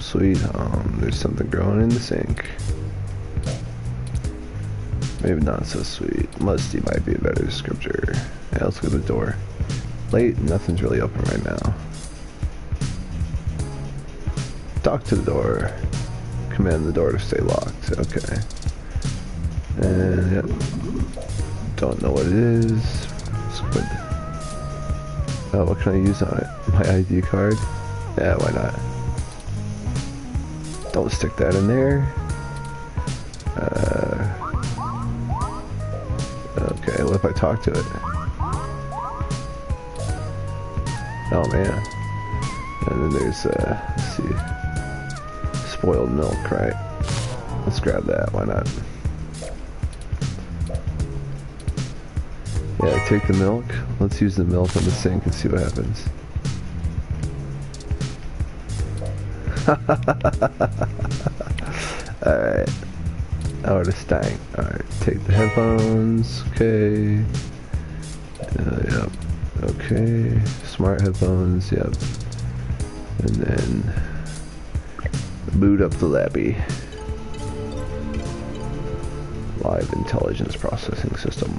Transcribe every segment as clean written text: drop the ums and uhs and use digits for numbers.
sweet home. There's something growing in the sink. Maybe not so sweet. Musty might be a better descriptor. Yeah, let's go to the door. Late, nothing's really open right now. Talk to the door. Command the door to stay locked. Okay. And yep. Don't know what it is. Squid. Oh, what can I use on it? My ID card? Yeah, why not? Don't stick that in there. Okay, what if I talk to it? Oh man. And then there's, let's see. Spoiled milk, right? Let's grab that, why not? Yeah, take the milk. Let's use the milk on the sink and see what happens. Alright. Oh, the stank. Alright, take the headphones. Okay. Yep. Okay. Smart headphones, yep. And then boot up the lappy. Live intelligence processing system.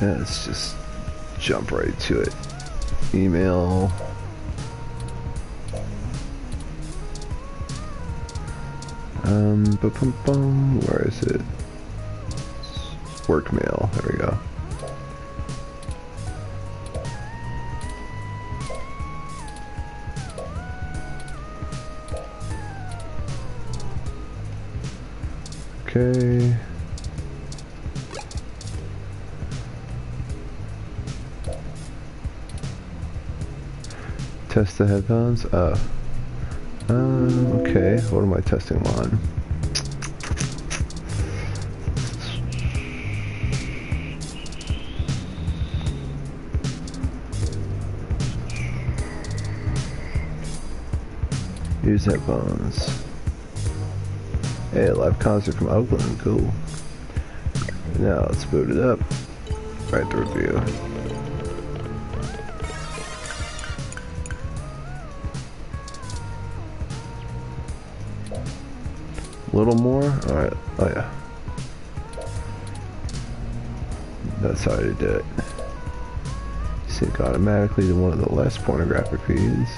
Yeah, let's just jump right to it. Email. Where is it? Work mail. There we go. Okay. Test the headphones. Okay. What am I testing them on? Use headphones. Hey, a live concert from Oakland. Cool. Now let's boot it up. Write the review. A little more? Alright. Oh yeah. That's how to do it. Sync automatically to one of the less pornographic feeds.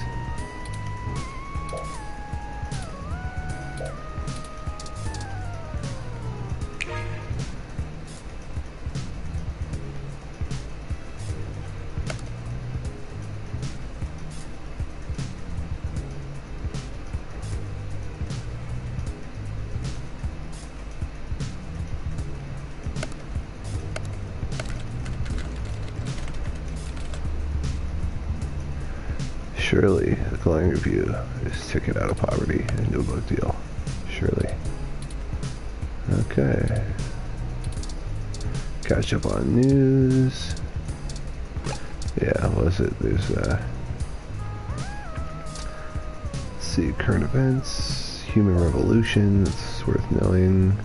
Surely, the glowing review is ticket out of poverty into a book deal. Surely. Okay. Catch up on news. Yeah, what was it? There's, let's see, current events, human revolution, it's worth knowing.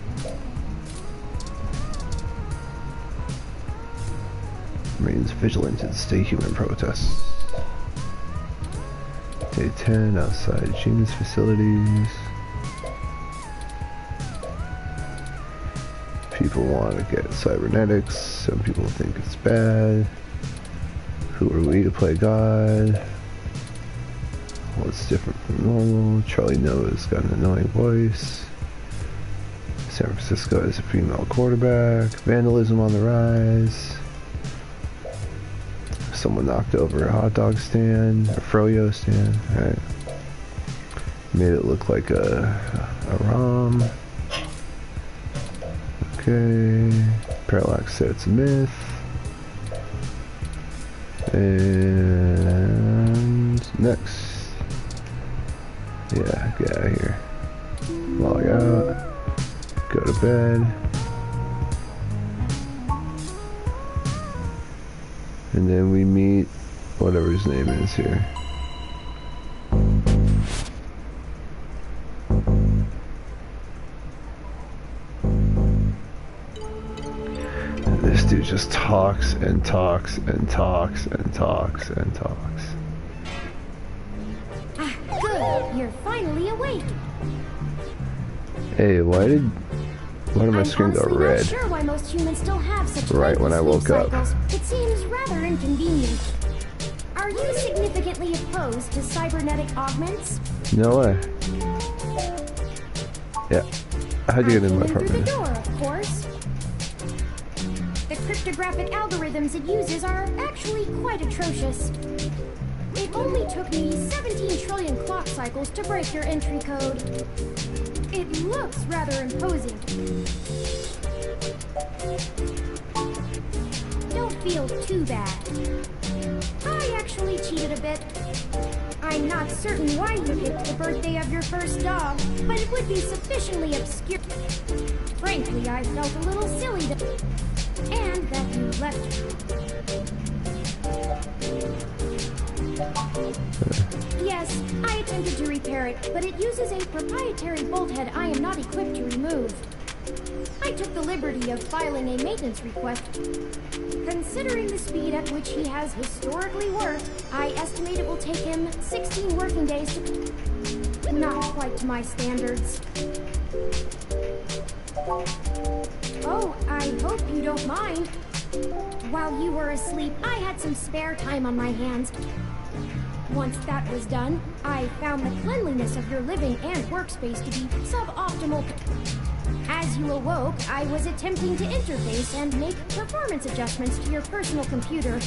Remains vigilant in stay human protests. Day 10, outside Genius facilities. People want to get cybernetics, some people think it's bad. Who are we to play God? What's different from normal? Charlie Noah's got an annoying voice. San Francisco is a female quarterback. Vandalism on the rise. Someone knocked over a hot dog stand, a froyo stand, right? Made it look like a ROM. Okay. Parallax said it's a myth. And next. Yeah, get out of here. Log out. Go to bed. And then we meet whatever his name is here. And this dude just talks and talks and talks and talks and talks. You're finally awake. Hey, why did my screen go red? I'm honestly not sure why most humans still have such Right when I woke up. It seems rather inconvenient. Are you significantly opposed to cybernetic augments? No way. Yeah. How'd you get in my Through the apartment? door, of course. The cryptographic algorithms it uses are actually quite atrocious. It only took me 17 trillion clock cycles to break your entry code. It looks rather imposing. Don't feel too bad. I actually cheated a bit. I'm not certain why you picked the birthday of your first dog, but it would be sufficiently obscure. Frankly, I felt a little silly and that you left me. Yes, I attempted to repair it, but it uses a proprietary bolt head I am not equipped to remove. I took the liberty of filing a maintenance request. Considering the speed at which he has historically worked, I estimate it will take him 16 working days to... Not quite to my standards. Oh, I hope you don't mind. While you were asleep, I had some spare time on my hands. Once that was done, I found the cleanliness of your living and workspace to be suboptimal. As you awoke, I was attempting to interface and make performance adjustments to your personal computer.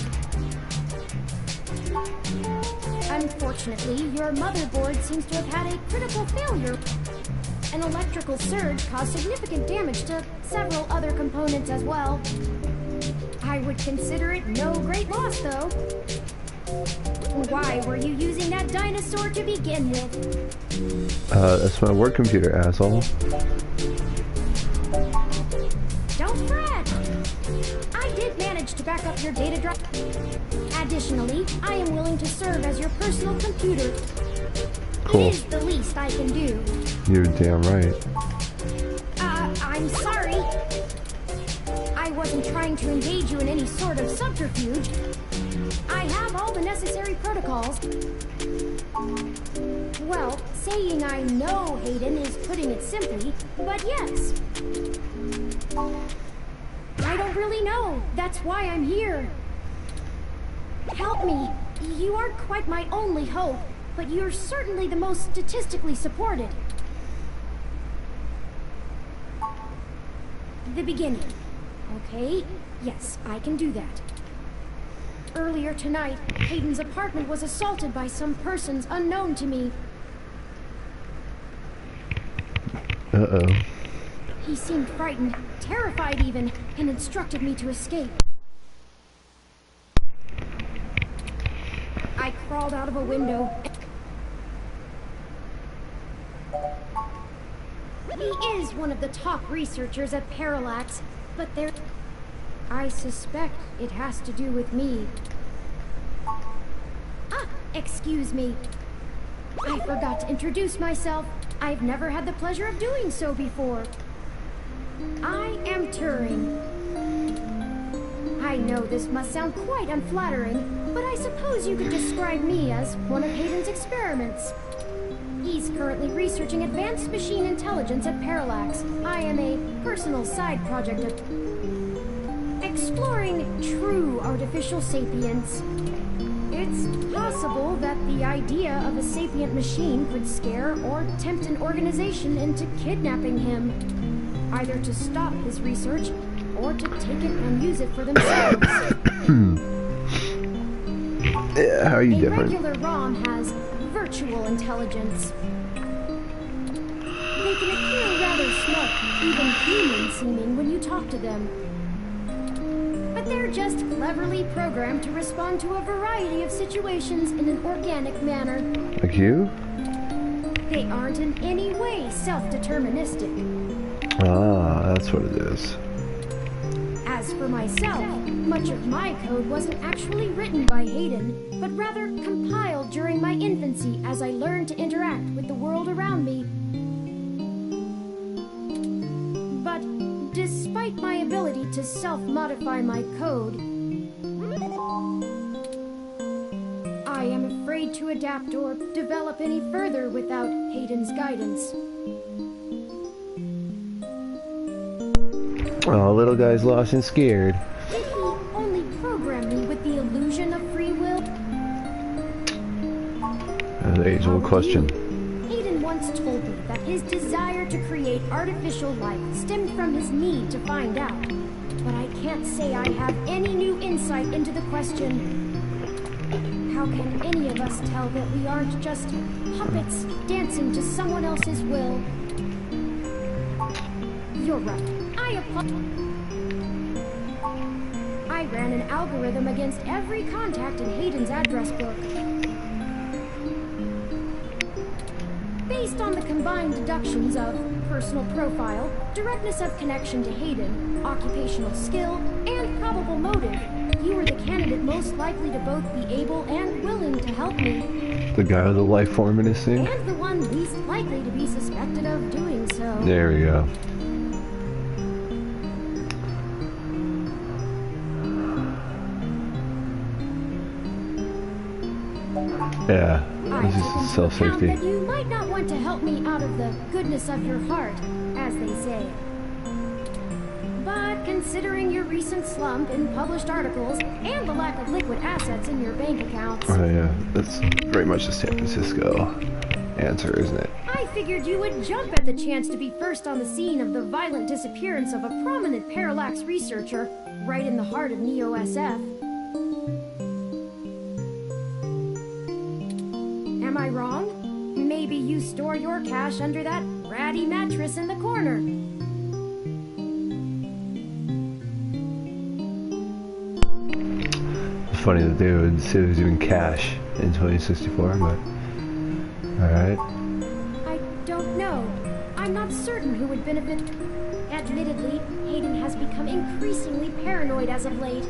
Unfortunately, your motherboard seems to have had a critical failure. An electrical surge caused significant damage to several other components as well. I would consider it no great loss, though. Why were you using that dinosaur to begin with? That's my work computer, asshole. Don't fret! I did manage to back up your data drive. Additionally, I am willing to serve as your personal computer. Cool. It is the least I can do. You're damn right. I'm sorry. I wasn't trying to engage you in any sort of subterfuge. I have all the necessary protocols. Well, saying I know Hayden is putting it simply, but yes. I don't really know. That's why I'm here. Help me. You aren't quite my only hope, but you're certainly the most statistically supported. The beginning. Okay, yes, I can do that. Earlier tonight, Hayden's apartment was assaulted by some persons unknown to me. Uh-oh. He seemed frightened, terrified even, and instructed me to escape. I crawled out of a window. He is one of the top researchers at Parallax, but I suspect it has to do with me. Excuse me. I forgot to introduce myself. I've never had the pleasure of doing so before. I am Turing. I know this must sound quite unflattering, but I suppose you could describe me as one of Hayden's experiments. He's currently researching advanced machine intelligence at Parallax. I am a personal side project of exploring true artificial sapience. It's possible that the idea of a sapient machine could scare or tempt an organization into kidnapping him, either to stop his research or to take it and use it for themselves. Yeah, how are you different? A regular ROM has virtual intelligence. They can appear rather smart, even human-seeming when you talk to them. But they're just cleverly programmed to respond to a variety of situations in an organic manner. Like you? They aren't in any way self-deterministic. Ah, that's what it is. As for myself, much of my code wasn't actually written by Hayden, but rather compiled during my infancy as I learned to interact with the world around me. But despite my ability to self-modify my code, I I am afraid to adapt or develop any further without Hayden's guidance. Oh, little guy's lost and scared. Did he only program me with the illusion of free will? That's an age-old question. Hayden once told me that his desire to create artificial life stemmed from his need to find out. But I can't say I have any new insight into the question. How can any of us tell that we aren't just puppets dancing to someone else's will? You're right. I ran an algorithm against every contact in Hayden's address book. Based on the combined deductions of personal profile, directness of connection to Hayden, occupational skill, and probable motive, you were the candidate most likely to both be able and willing to help me. The guy with the life form in his thing? And the one least likely to be suspected of doing so. There we go. Yeah, this is self-safety. That you might not want to help me out of the goodness of your heart, as they say. But considering your recent slump in published articles and the lack of liquid assets in your bank accounts... Oh yeah, that's very much the San Francisco answer, isn't it? I figured you would jump at the chance to be first on the scene of the violent disappearance of a prominent parallax researcher right in the heart of Neo-SF. Am I wrong? Maybe you store your cash under that ratty mattress in the corner. It's funny that they would say there's even cash in 2064, but... Alright. I don't know. I'm not certain who would benefit. Admittedly, Hayden has become increasingly paranoid as of late.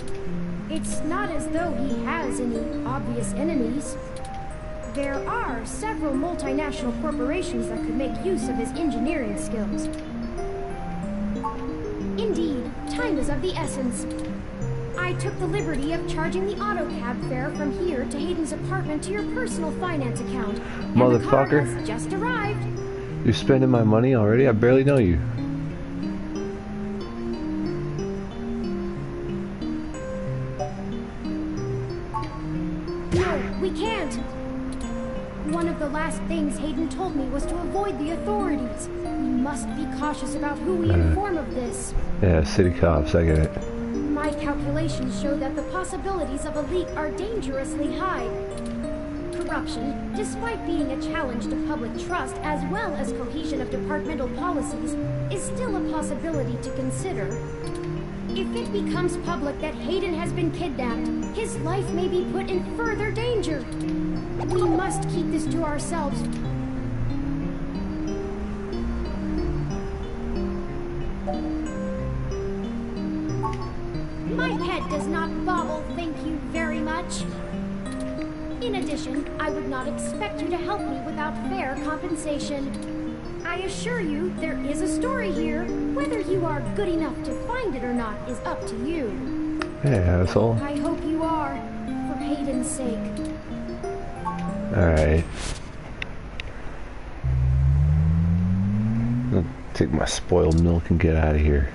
It's not as though he has any obvious enemies. There are several multinational corporations that could make use of his engineering skills. Indeed, time is of the essence. I took the liberty of charging the auto cab fare from here to Hayden's apartment to your personal finance account. Motherfucker. And the car has just arrived. You're spending my money already? I barely know you. No, we can't. One of the last things Hayden told me was to avoid the authorities. We must be cautious about who we inform of this. Yeah, city cops, I get it. My calculations show that the possibilities of a leak are dangerously high. Corruption, despite being a challenge to public trust as well as cohesion of departmental policies, is still a possibility to consider. If it becomes public that Hayden has been kidnapped, his life may be put in further danger. We must keep this to ourselves. My head does not bobble, thank you very much. In addition, I would not expect you to help me without fair compensation. I assure you, there is a story here. Whether you are good enough to find it or not is up to you. Hey, asshole. I hope you are, for Hayden's sake. Alright. I'll take my spoiled milk and get out of here.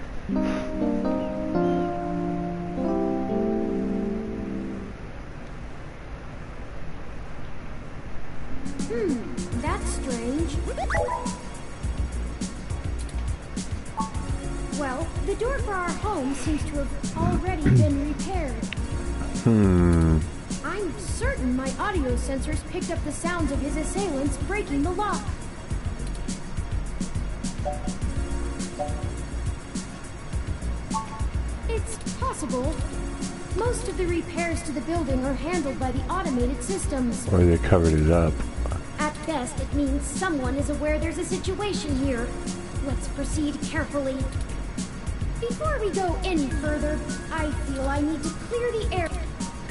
That's strange. Well, the door for our home seems to have already been repaired. I'm certain my audio sensors picked up the sounds of his assailants breaking the lock. It's possible. Most of the repairs to the building are handled by the automated systems. Or they covered it up. At best, it means someone is aware there's a situation here. Let's proceed carefully. Before we go any further, I feel I need to clear the air.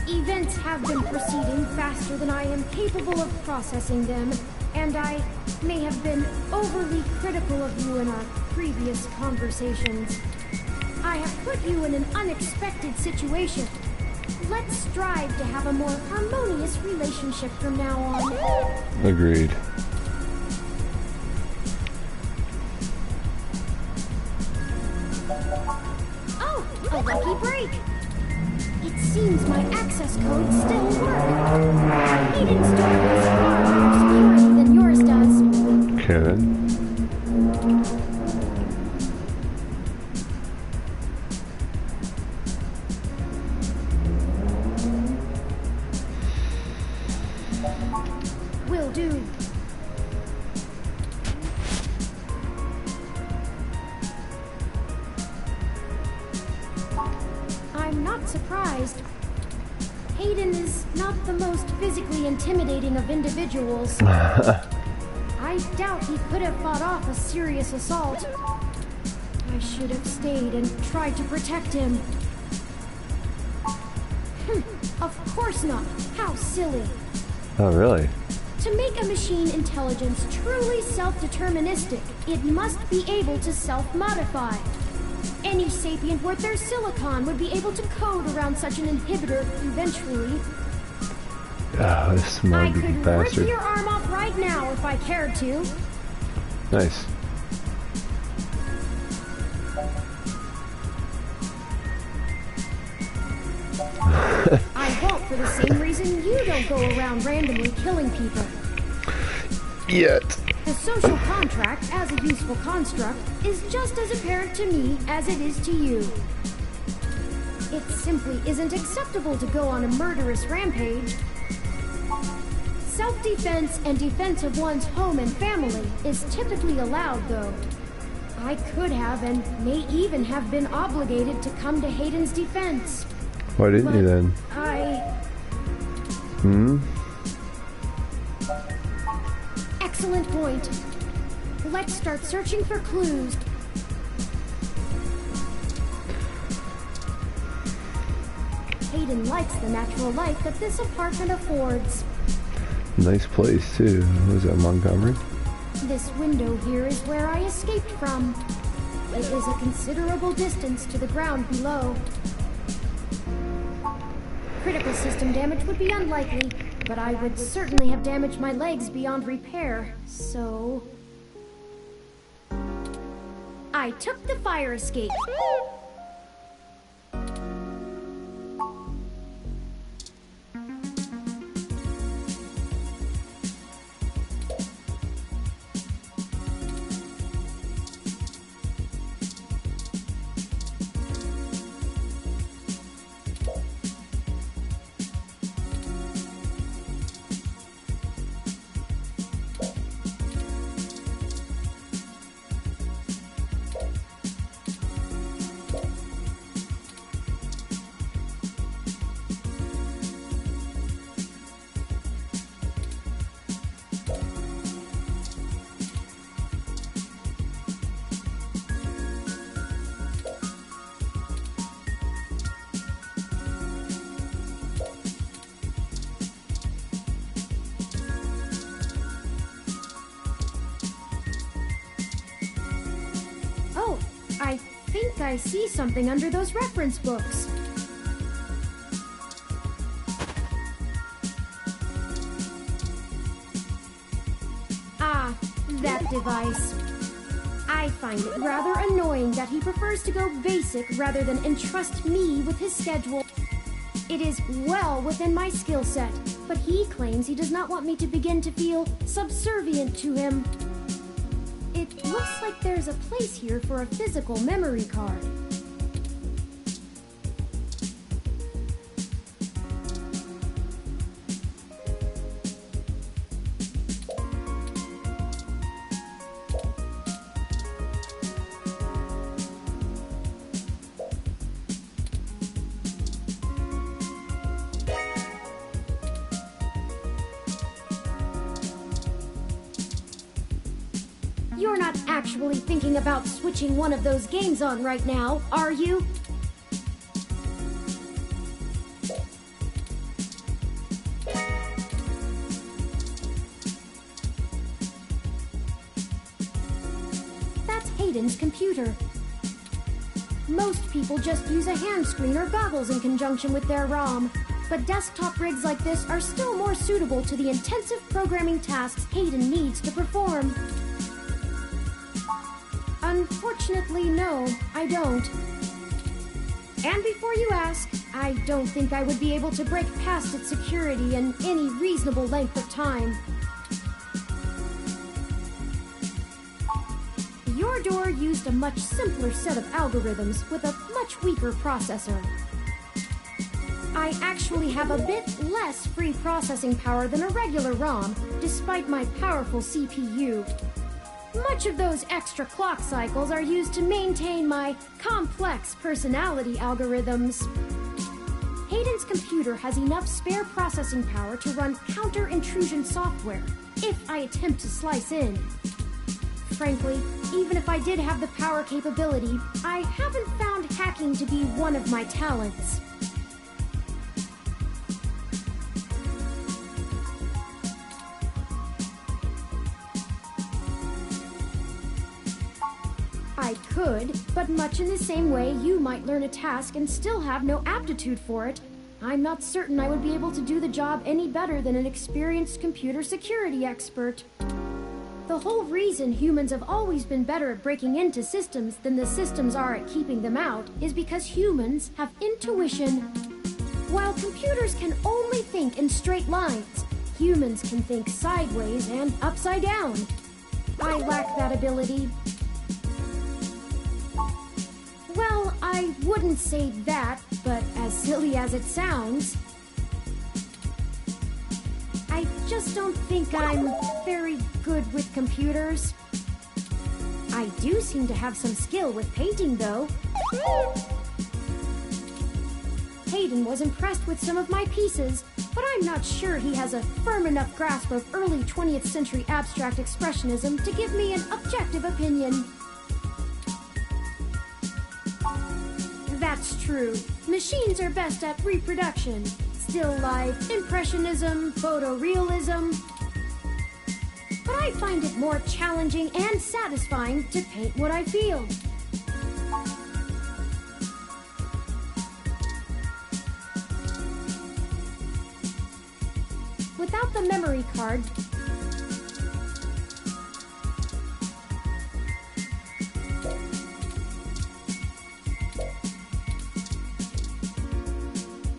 Events have been proceeding faster than I am capable of processing them, and I may have been overly critical of you in our previous conversations. I have put you in an unexpected situation. Let's strive to have a more harmonious relationship from now on. Agreed. Oh, a lucky break. It seems my access codes still work. Hayden's door has far more security than yours does. Canon. Will do. I'm not surprised. Hayden is not the most physically intimidating of individuals. I doubt he could have fought off a serious assault. I should have stayed and tried to protect him. Of course not. How silly. Oh, really? To make a machine intelligence truly self-deterministic, it must be able to self-modify. Any sapient worth their silicon would be able to code around such an inhibitor eventually. Oh, this smug I could bastard. rip your arm off right now if I cared to. Nice. I won't for the same reason you don't go around randomly killing people. Yet. The social contract, as a useful construct, is just as apparent to me as it is to you. It simply isn't acceptable to go on a murderous rampage. Self-defense and defense of one's home and family is typically allowed, though. I could have and may even have been obligated to come to Hayden's defense. Why didn't you then? Excellent point. Let's start searching for clues. Hayden likes the natural light that this apartment affords. Nice place, too. Was that Montgomery? This window here is where I escaped from. It is a considerable distance to the ground below. Critical system damage would be unlikely, but I would certainly have damaged my legs beyond repair, so... I took the fire escape. I see something under those reference books. Ah, that device. I find it rather annoying that he prefers to go basic rather than entrust me with his schedule. It is well within my skill set, but he claims he does not want me to begin to feel subservient to him. It looks like there's a place here for a physical memory card. You're not actually thinking about switching one of those games on right now, are you? That's Hayden's computer. Most people just use a hand screen or goggles in conjunction with their ROM, but desktop rigs like this are still more suitable to the intensive programming tasks Hayden needs to perform. Unfortunately, no, I don't. And before you ask, I don't think I would be able to break past its security in any reasonable length of time. Your door used a much simpler set of algorithms with a much weaker processor. I actually have a bit less free processing power than a regular ROM, despite my powerful CPU. Much of those extra clock cycles are used to maintain my complex personality algorithms. Hayden's computer has enough spare processing power to run counter-intrusion software, if I attempt to slice in. Frankly, even if I did have the power capability, I haven't found hacking to be one of my talents. I could, but much in the same way you might learn a task and still have no aptitude for it, I'm not certain I would be able to do the job any better than an experienced computer security expert. The whole reason humans have always been better at breaking into systems than the systems are at keeping them out is because humans have intuition. While computers can only think in straight lines, humans can think sideways and upside down. I lack that ability. Well, I wouldn't say that, but as silly as it sounds, I just don't think I'm very good with computers. I do seem to have some skill with painting, though. Hayden was impressed with some of my pieces, but I'm not sure he has a firm enough grasp of early 20th century abstract expressionism to give me an objective opinion. That's true. Machines are best at reproduction. Still life, impressionism, photorealism. But I find it more challenging and satisfying to paint what I feel. Without the memory card,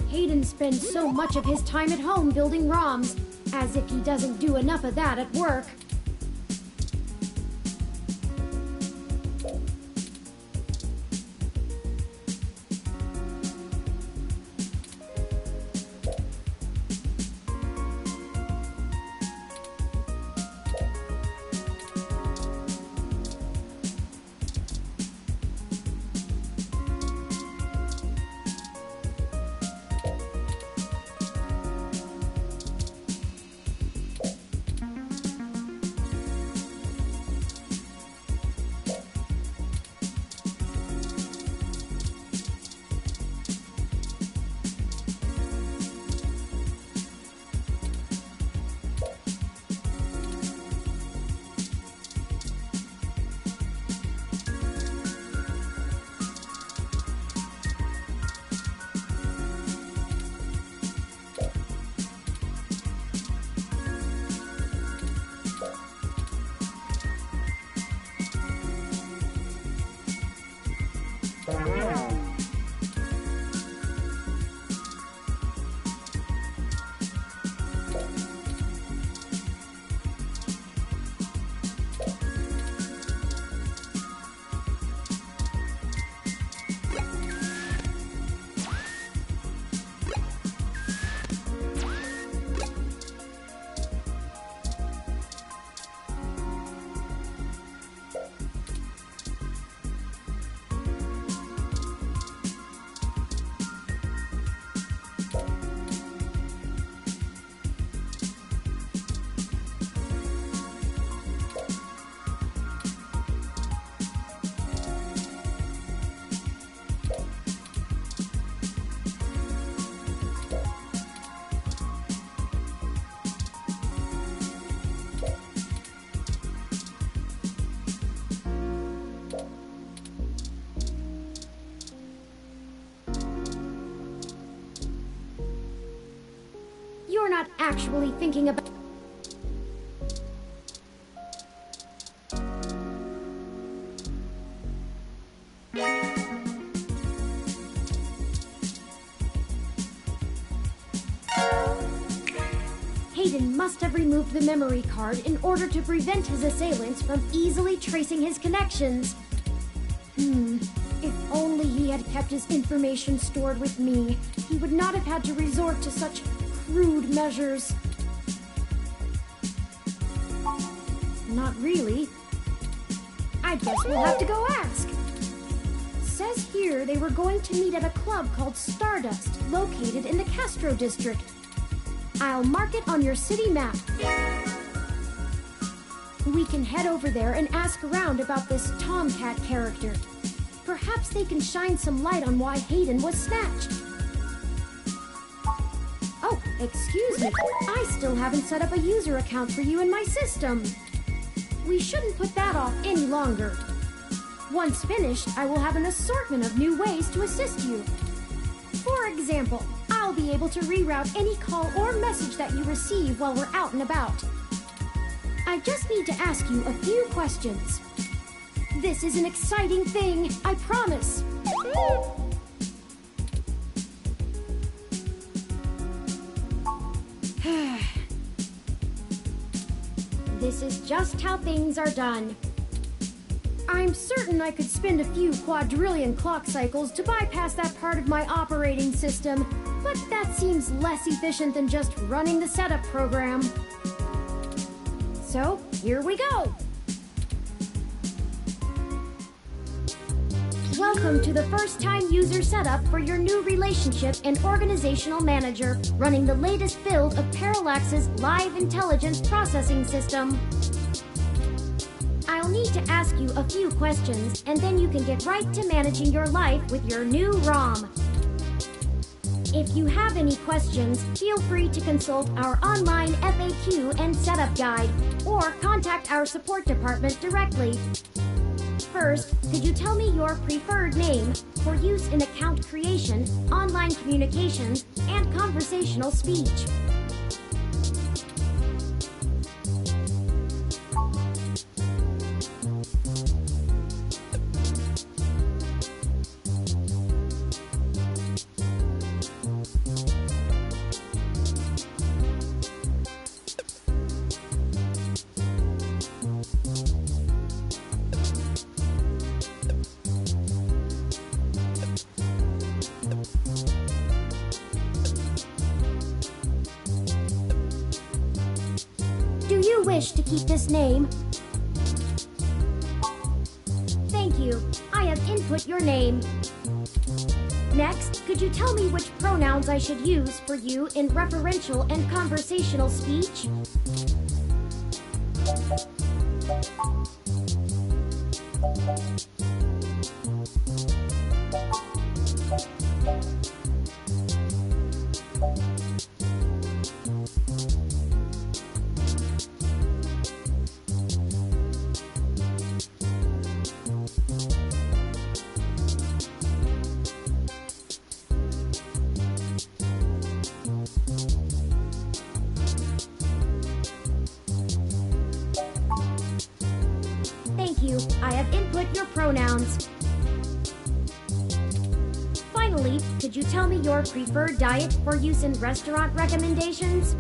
Hayden spends so much of his time at home building ROMs, as if he doesn't do enough of that at work. actually thinking about... Hayden must have removed the memory card in order to prevent his assailants from easily tracing his connections. If only he had kept his information stored with me, he would not have had to resort to such crude measures. Not really. I guess we'll have to go ask. Says here they were going to meet at a club called Stardust, located in the Castro district. I'll mark it on your city map. We can head over there and ask around about this Tomcat character. Perhaps they can shine some light on why Hayden was snatched. Oh, excuse me. I still haven't set up a user account for you in my system. We shouldn't put that off any longer. Once finished, I will have an assortment of new ways to assist you. For example, I'll be able to reroute any call or message that you receive while we're out and about. I just need to ask you a few questions. This is an exciting thing, I promise. This is just how things are done. I'm certain I could spend a few quadrillion clock cycles to bypass that part of my operating system, but that seems less efficient than just running the setup program. So, here we go! Welcome to the first-time user setup for your new relationship and organizational manager, running the latest build of Parallax's live intelligence processing system. I'll need to ask you a few questions, and then you can get right to managing your life with your new ROM. If you have any questions, feel free to consult our online FAQ and setup guide, or contact our support department directly. First, could you tell me your preferred name for use in account creation, online communications, and conversational speech? Do you wish to keep this name? Thank you. I have input your name. Next, could you tell me which pronouns I should use for you in referential and conversational speech? I have input your pronouns. Finally, could you tell me your preferred diet for use in restaurant recommendations?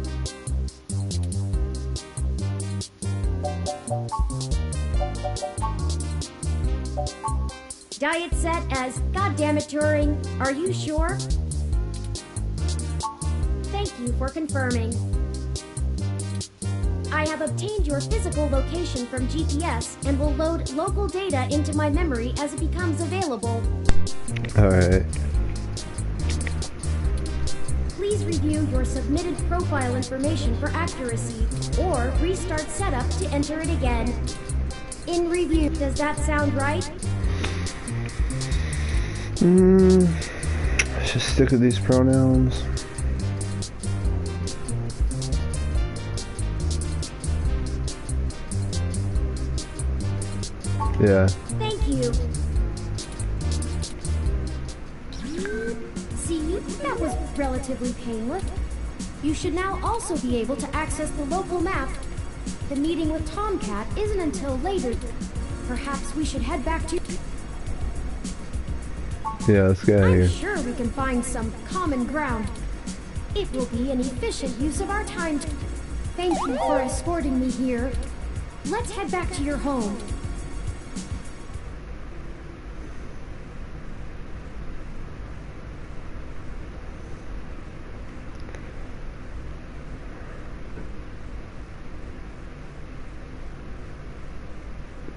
Diet set as "Goddammit Turing, are you sure?" Thank you for confirming. I have obtained your physical location from GPS and will load local data into my memory as it becomes available. Alright. Please review your submitted profile information for accuracy, or restart setup to enter it again. In review, does that sound right? Let's just stick with these pronouns. Yeah. Thank you. See, that was relatively painless. You should now also be able to access the local map. The meeting with Tomcat isn't until later. Perhaps we should head back to... Yeah, let's get out of here. I'm sure we can find some common ground. It will be an efficient use of our time. Thank you for escorting me here. Let's head back to your home.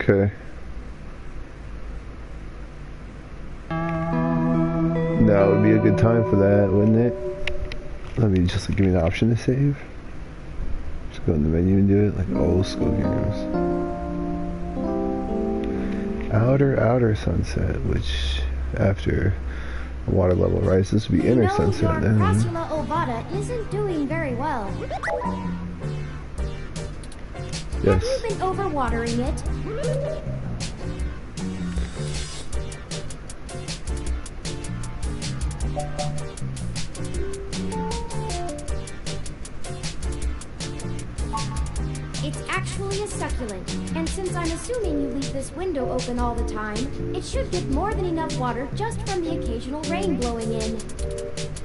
Okay. Now would be a good time for that, wouldn't it? Let me just give me the option to save. Just go in the menu and do it like old school games. Outer sunset, which after the water level rises would be inner sunset then. Crassula ovata isn't doing very well. Yes. Have you been overwatering it? It's actually a succulent, and since I'm assuming you leave this window open all the time, it should get more than enough water just from the occasional rain blowing in.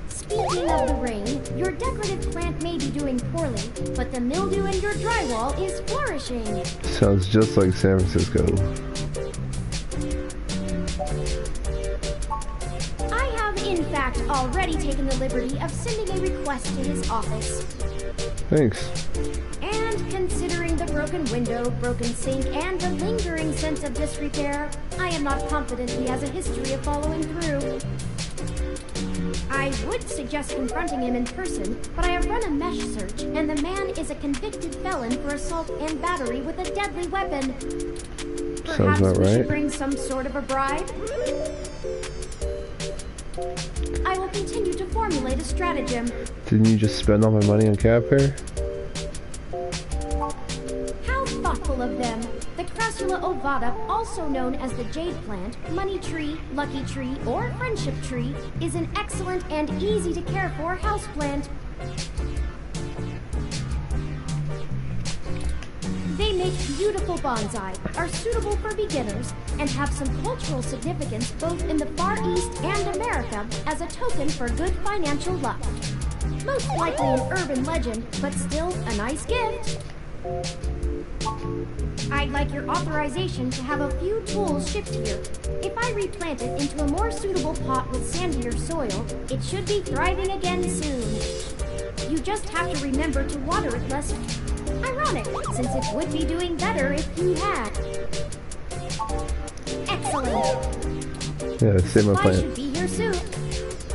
Speaking of the rain, your decorative plant may be doing poorly, but the mildew in your drywall is flourishing. Sounds just like San Francisco. I have, in fact, already taken the liberty of sending a request to his office. Thanks. And considering the broken window, broken sink, and the lingering sense of disrepair, I am not confident he has a history of following through. I would suggest confronting him in person, but I have run a mesh search, and the man is a convicted felon for assault and battery with a deadly weapon. Perhaps we should bring some sort of a bribe? I will continue to formulate a stratagem. Didn't you just spend all my money on cat fare? How thoughtful of them. The Crassula ovata, also known as the jade plant, money tree, lucky tree, or friendship tree, is an excellent and easy to care for houseplant. They make beautiful bonsai, are suitable for beginners, and have some cultural significance both in the Far East and America as a token for good financial luck. Most likely an urban legend, but still a nice gift. I'd like your authorization to have a few tools shipped here. If I replant it into a more suitable pot with sandier soil, it should be thriving again soon. You just have to remember to water it less. Ironic, since it would be doing better if you had. Excellent. Yeah, save my plant. Should be here soon.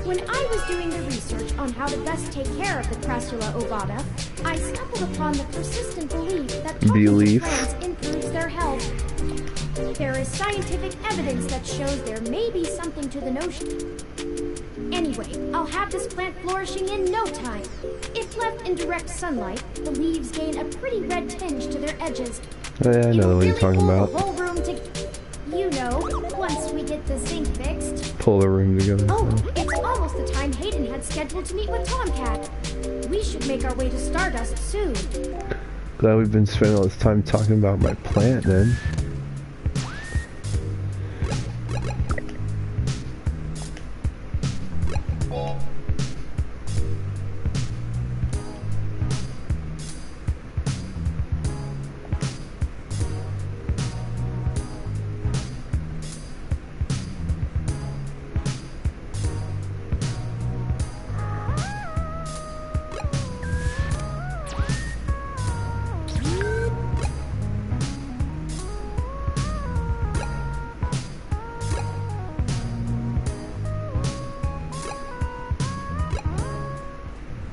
When I was doing the research on how to best take care of the Crassula ovata, I stumbled upon the persistent belief that talking to plants improves their health. There is scientific evidence that shows there may be something to the notion. Anyway, I'll have this plant flourishing in no time. If left in direct sunlight, the leaves gain a pretty red tinge to their edges. Oh yeah, I know what you're talking about. The whole room to, you know, once we get the zinc fixed. Pull the room together. Oh, it's almost the time Hayden had scheduled to meet with Tomcat. We should make our way to Stardust soon. Glad we've been spending all this time talking about my plant then.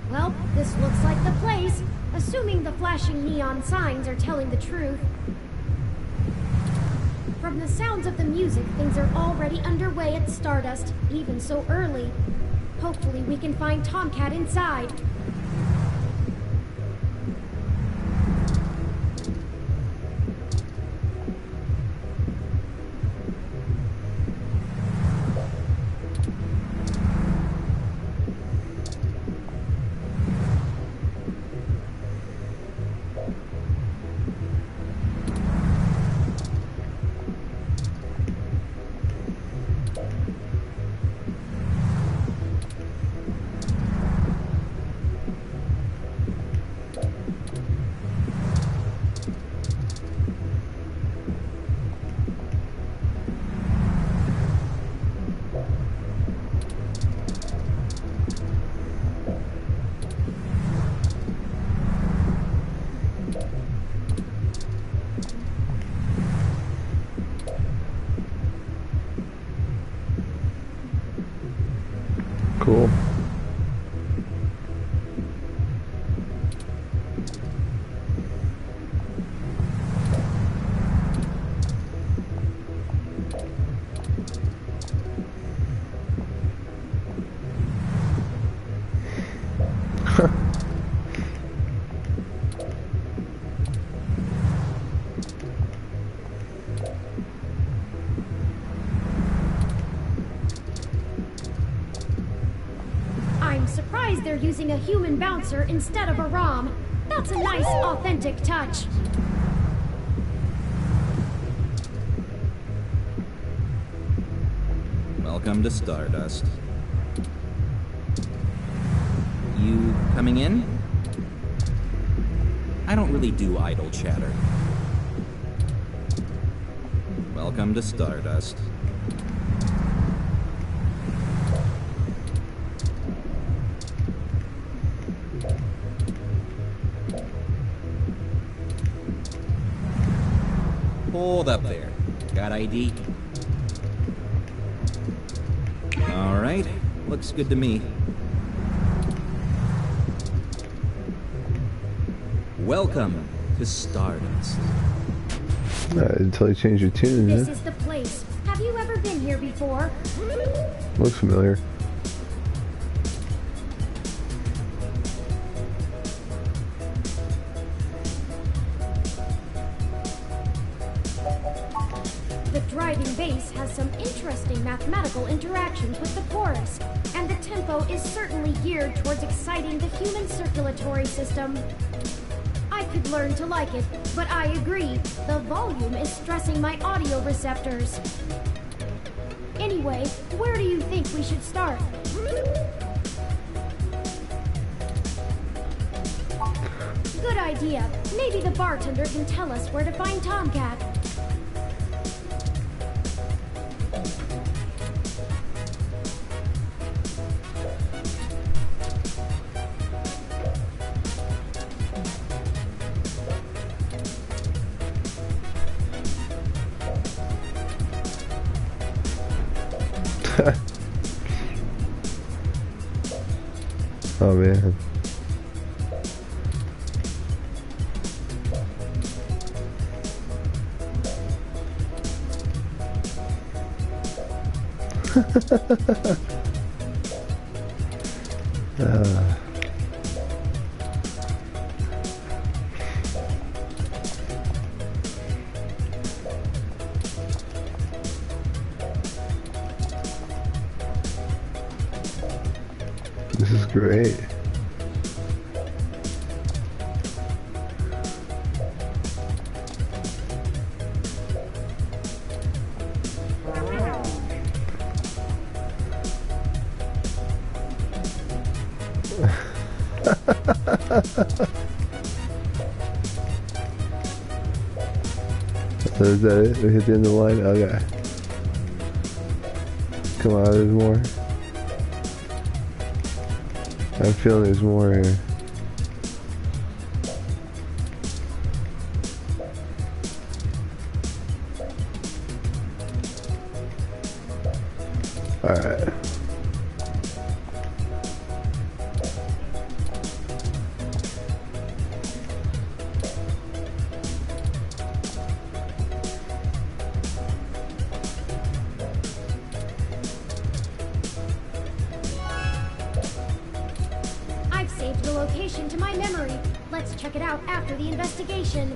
Well, this looks like the place, assuming the flashing neon signs are telling the truth. From the sounds of the music, things are already underway at Stardust, even so early. Hopefully we can find Tomcat inside. Cool. I'm surprised they're using a human bouncer instead of a ROM. That's a nice, authentic touch. Welcome to Stardust. You coming in? I don't really do idle chatter. Welcome to Stardust. Hold up there. Got ID? All right. Looks good to me. Welcome to Stardust. Until you change your tune, This yeah? is the place. Have you ever been here before? Looks familiar. The driving bass has some interesting mathematical interactions with the chorus, and the tempo is certainly geared towards exciting the human circulatory system. I could learn to like it, but I agree, the volume is stressing my audio receptors. Anyway, where do you think we should start? Good idea. Maybe the bartender can tell us where to find Tomcat. Oh man. This is great. So is that it? We hit the end of the line? Okay. Come on, there's more. I'm feeling there's more here. Alright. I've saved the location to my memory. Let's check it out after the investigation.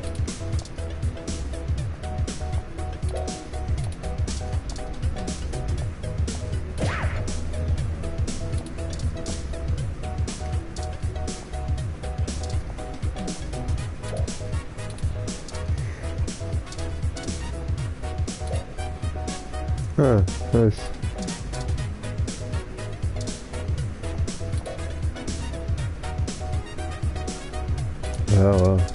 Huh, nice. Oh, wow.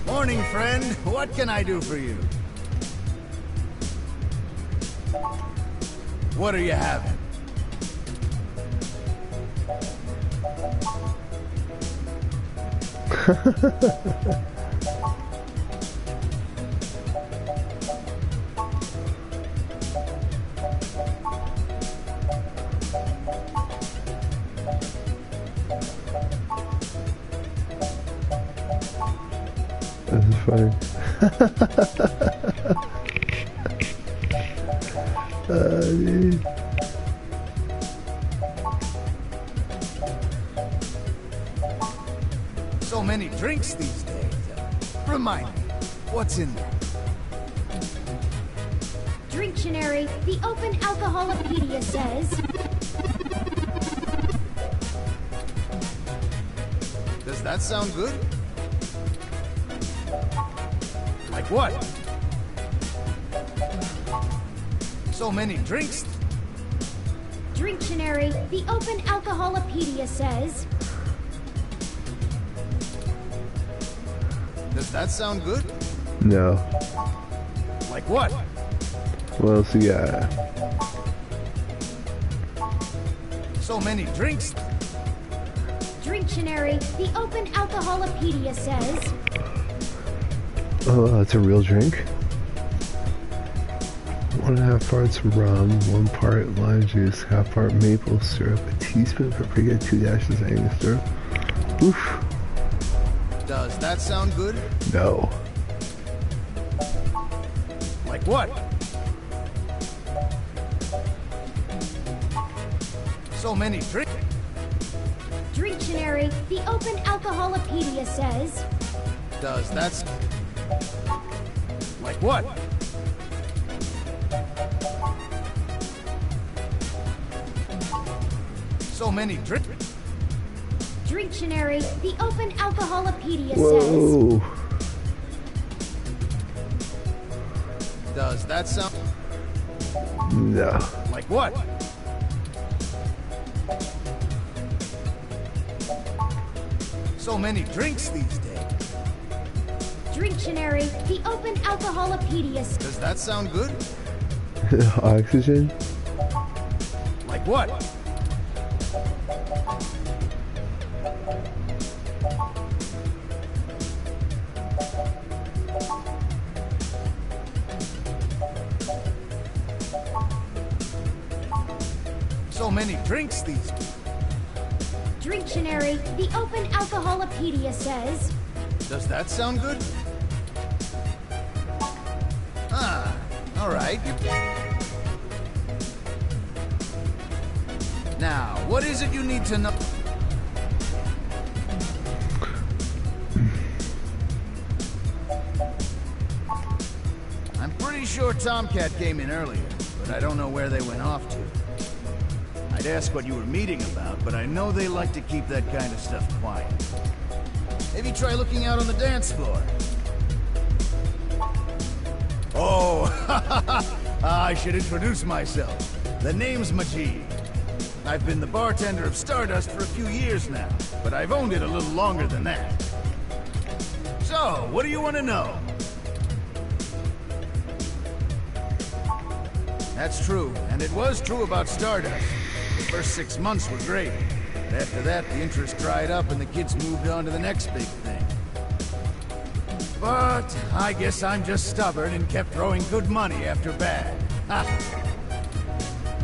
Morning, friend. What can I do for you? What are you having? This is funny. Dude. So many drinks these days. Remind me, what's in there? Dictionary, the Open Alcoholopedia says... Does that sound good? Like what? So many drinks. Dictionary, the Open Alcoholopedia says... Does that sound good? No. Like what? What else you got? So many drinks. Dictionary, the Open Alcoholopedia says... Oh, that's a real drink? 1.5 parts rum, 1 part lime juice, 1/2 part maple syrup, a teaspoon of paprika, 2 dashes of Angostura. Oof. Does that sound good? No. Like what? So many drinks. Dictionary, the Open Alcoholopedia says... Does that... Like what? So many drinks. Dictionary, the Open Alcoholopedia says... Whoa. Does that sound... No. Like what? So many drinks these days. Dictionary, the Open Alcoholopedia says... Does that sound good? Oxygen? Like what? So many drinks these days. Dictionary, the Open Alcoholopedia says... Does that sound good? Ah, all right. Now, what is it you need to know? I'm pretty sure Tomcat came in earlier, but I don't know where they went off to. I'd ask what you were meeting about, but I know they like to keep that kind of stuff quiet. Maybe try looking out on the dance floor. Oh, I should introduce myself. The name's Majid. I've been the bartender of Stardust for a few years now, but I've owned it a little longer than that. So, what do you want to know? That's true, and it was true about Stardust. The first 6 months were great. But after that, the interest dried up and the kids moved on to the next big thing. But I guess I'm just stubborn and kept throwing good money after bad. Ha!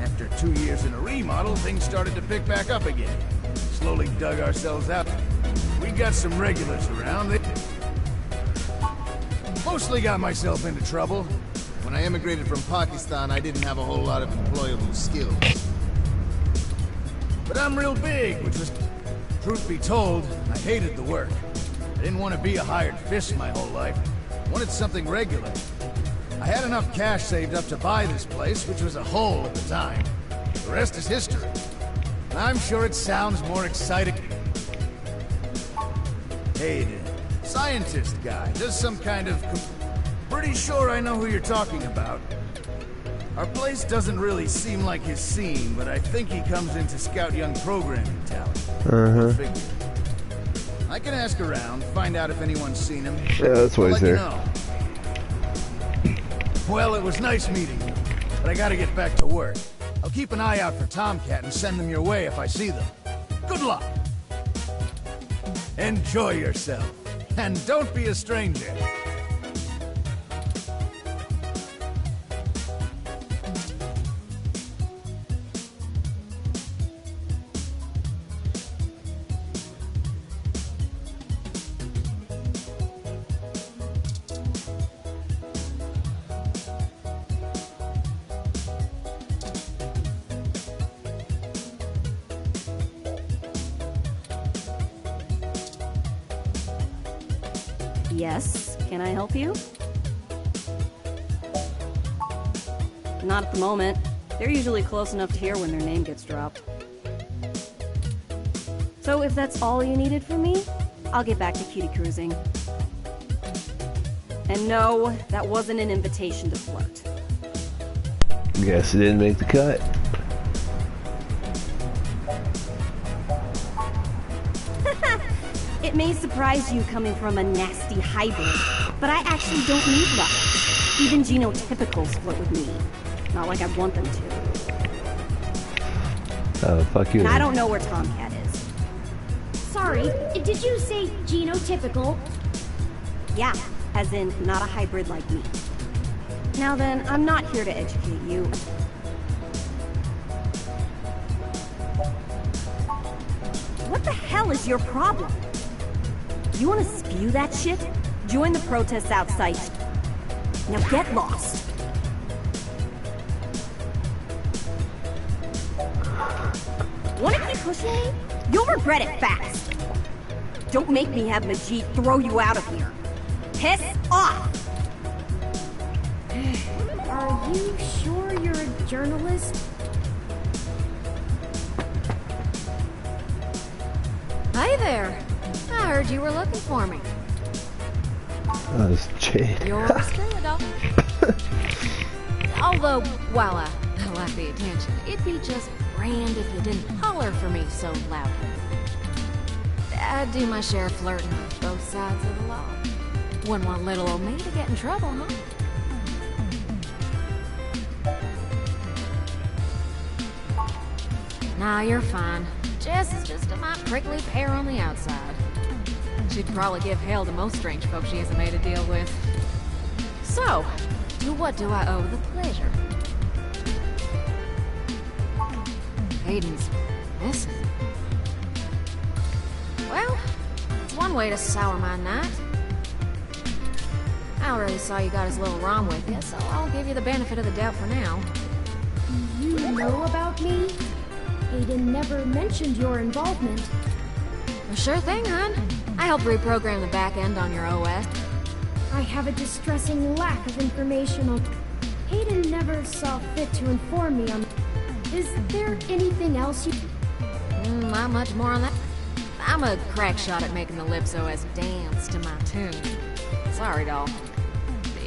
After 2 years in a remodel, things started to pick back up again. Slowly dug ourselves out. We got some regulars around. They mostly got myself into trouble. When I immigrated from Pakistan, I didn't have a whole lot of employable skills. But I'm real big, which was... Truth be told, I hated the work. I didn't want to be a hired fish my whole life. I wanted something regular. I had enough cash saved up to buy this place, which was a hole at the time. The rest is history. I'm sure it sounds more exciting. Hey, the scientist guy does some kind of... Pretty sure I know who you're talking about. Our place doesn't really seem like his scene, but I think he comes in to scout young programming talent. Uh-huh. Figure. I can ask around, find out if anyone's seen him. Yeah, that's why I'll he's let you there. know. Well, it was nice meeting you, but I gotta get back to work. I'll keep an eye out for Tomcat and send them your way if I see them. Good luck. Enjoy yourself. And don't be a stranger. Yes, can I help you? Not at the moment. They're usually close enough to hear when their name gets dropped. So if that's all you needed from me, I'll get back to cutie cruising. And no, that wasn't an invitation to flirt. Guess it didn't make the cut. It may surprise you coming from a nasty hybrid, but I actually don't need love. Even genotypicals flirt with me. Not like I want them to. Oh, fuck you. And I don't know where Tomcat is. Sorry, did you say genotypical? Yeah, as in not a hybrid like me. Now then, I'm not here to educate you. What the hell is your problem? You want to spew that shit? Join the protests outside. Now get lost. Want to keep pushing me? You'll regret it fast. Don't make me have Majid throw you out of here. Piss off! Are you sure you're a journalist? Hey there. I heard you were looking for me. Oh, it's Jade. Yours truly, dog. Although, while I like the attention, it'd be just grand if you didn't holler for me so loudly. I do my share of flirting on both sides of the law. Wouldn't want little old me to get in trouble, huh? Nah, you're fine. Jess is just a mite prickly pear on the outside. She'd probably give hell to most strange folks she hasn't made a deal with. So, to what do I owe the pleasure? Hayden's missing. Well, it's one way to sour my night. I already saw you got his little ROM with you, so I'll give you the benefit of the doubt for now. You know about me? Hayden never mentioned your involvement. Well, sure thing, hon. I helped reprogram the back end on your OS. I have a distressing lack of information on... Hayden never saw fit to inform me on... Is there anything else you... Not much more on that. I'm a crack shot at making the Lips OS dance to my tune. Sorry, doll.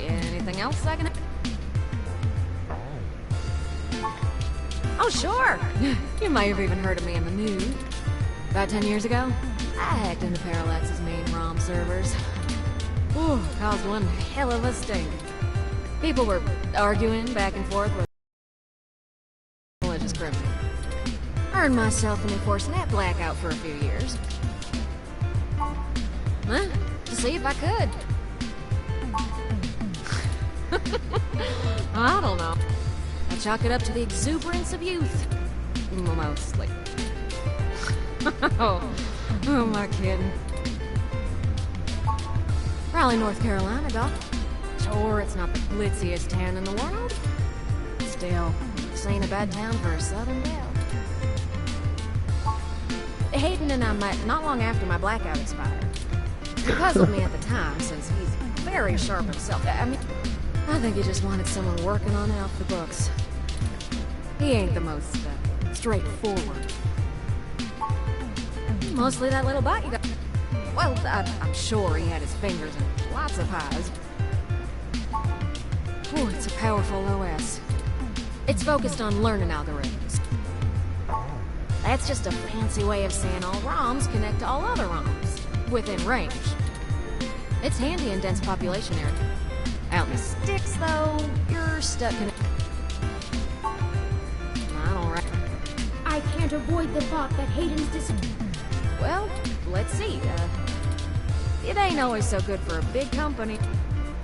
Anything else I can... Oh, sure! You may have even heard of me in the news. About 10 years ago, I hacked into Parallax's main ROM servers. Ooh, caused one hell of a stink. People were arguing back and forth with religious criminal. Earned myself an enforced net blackout for a few years. Huh? To see if I could. I don't know. I chalk it up to the exuberance of youth. Mostly. Oh, who am I kidding? Raleigh, North Carolina, doc. Sure, it's not the glitziest town in the world. Still, this ain't a bad town for a southern belle. Hayden and I met not long after my blackout expired. It puzzled me at the time, since he's very sharp himself. I mean, I think he just wanted someone working on it off the books. He ain't the most straightforward. Mostly that little bite you got. Well, I'm sure he had his fingers in lots of pies. Ooh, it's a powerful OS. It's focused on learning algorithms. That's just a fancy way of saying all ROMs connect to all other ROMs. within range. It's handy in dense population area. Out in the sticks, though, you're stuck in. I don't right. I can't avoid the thought that Hayden's Well, let's see. It ain't always so good for a big company.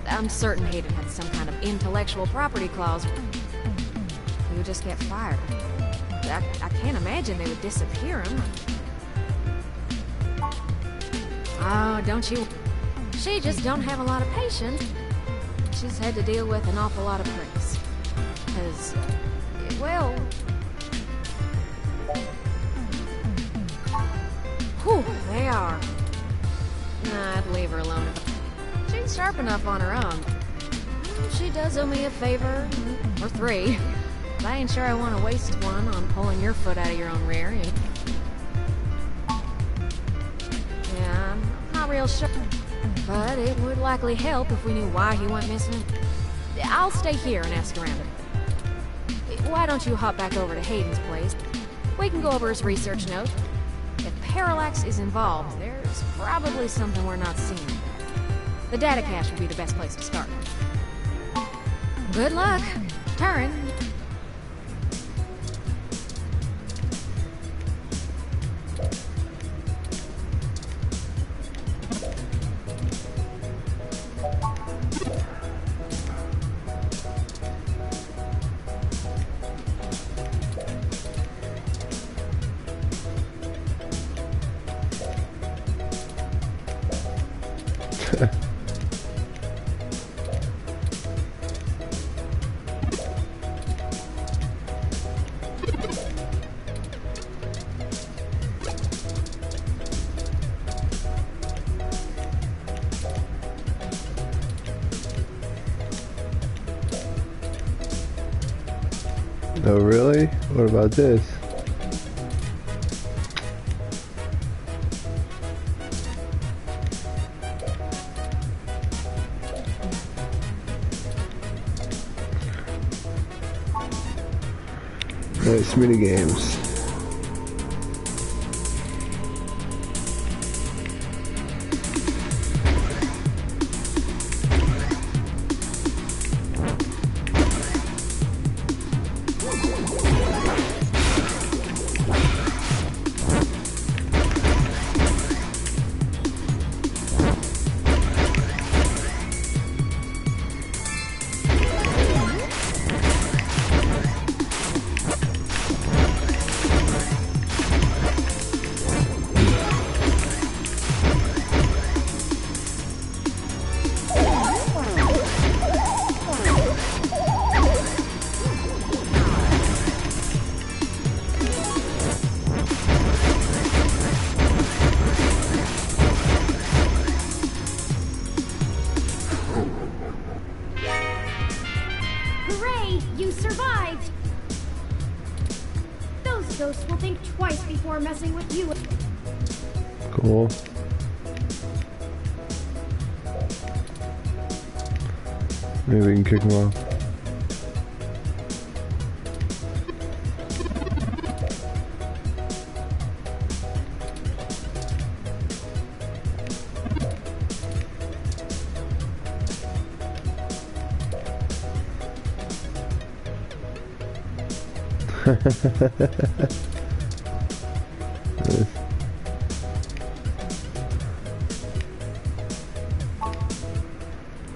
I'm certain Hayden had some kind of intellectual property clause. He would just get fired. I can't imagine they would disappear him. Oh, don't you? She just don't have a lot of patience. She's had to deal with an awful lot of pricks. 'Cause, well... Whew, they are. Nah, I'd leave her alone. She's sharp enough on her own. She does owe me a favor, or 3. But I ain't sure I want to waste one on pulling your foot out of your own rear. Yeah, I'm not real sure. But it would likely help if we knew why he went missing. I'll stay here and ask around him. Why don't you hop back over to Hayden's place? We can go over his research note. If Parallax is involved, there's probably something we're not seeing. The data cache would be the best place to start. Good luck. Turn. Oh, really? What about this? Nice mini games. Hooray! You survived! Those ghosts will think twice before messing with you. Cool. Maybe we can kick him off.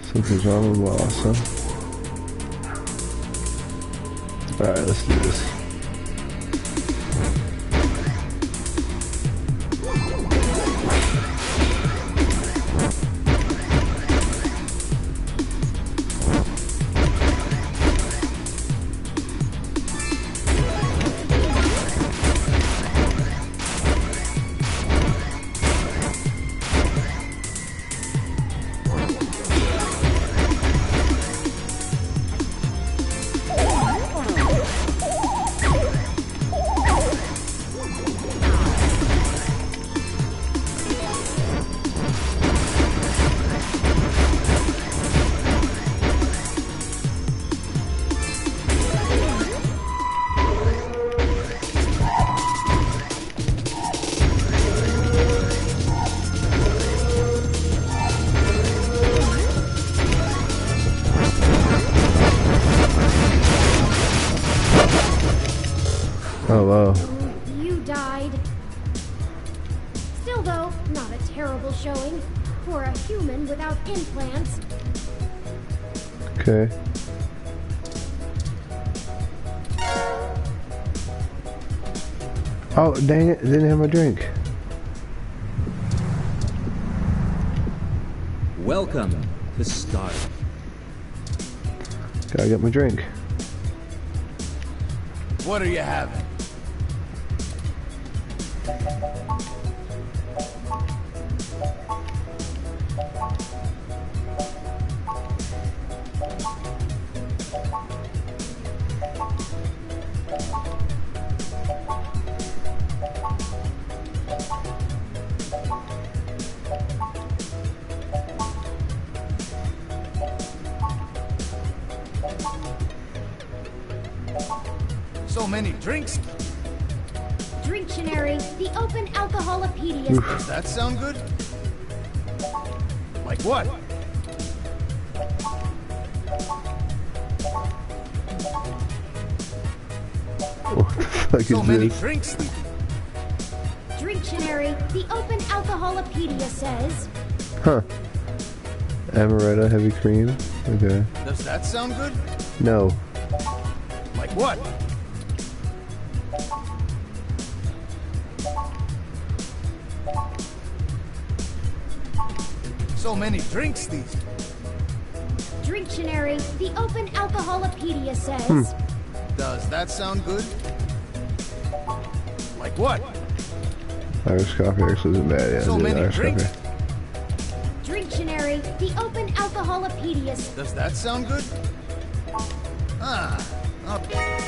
Something's wrong with Wallace, huh? Alright, let's do this. Oh wow. You died. Still though, not a terrible showing for a human without implants. Okay. Oh dang it! Didn't have my drink. Welcome to Stardust. Gotta get my drink. What are you having? So many drinks. Dictionary, the Open Alcoholopedia. Does that sound good? Like what? What the fuck So is many this? drinks. Dictionary, the Open Alcoholopedia says. Huh. Amaretto heavy cream. Okay. Does that sound good? No. Like what? So many drinks these. Dictionary, the Open Alcoholopedia says. Does that sound good? Like what? Irish coffee actually isn't bad. Yeah, So I did many Irish drinks. coffee. Dictionary, the Open Alcoholopedia. Does that sound good? Ah. Okay.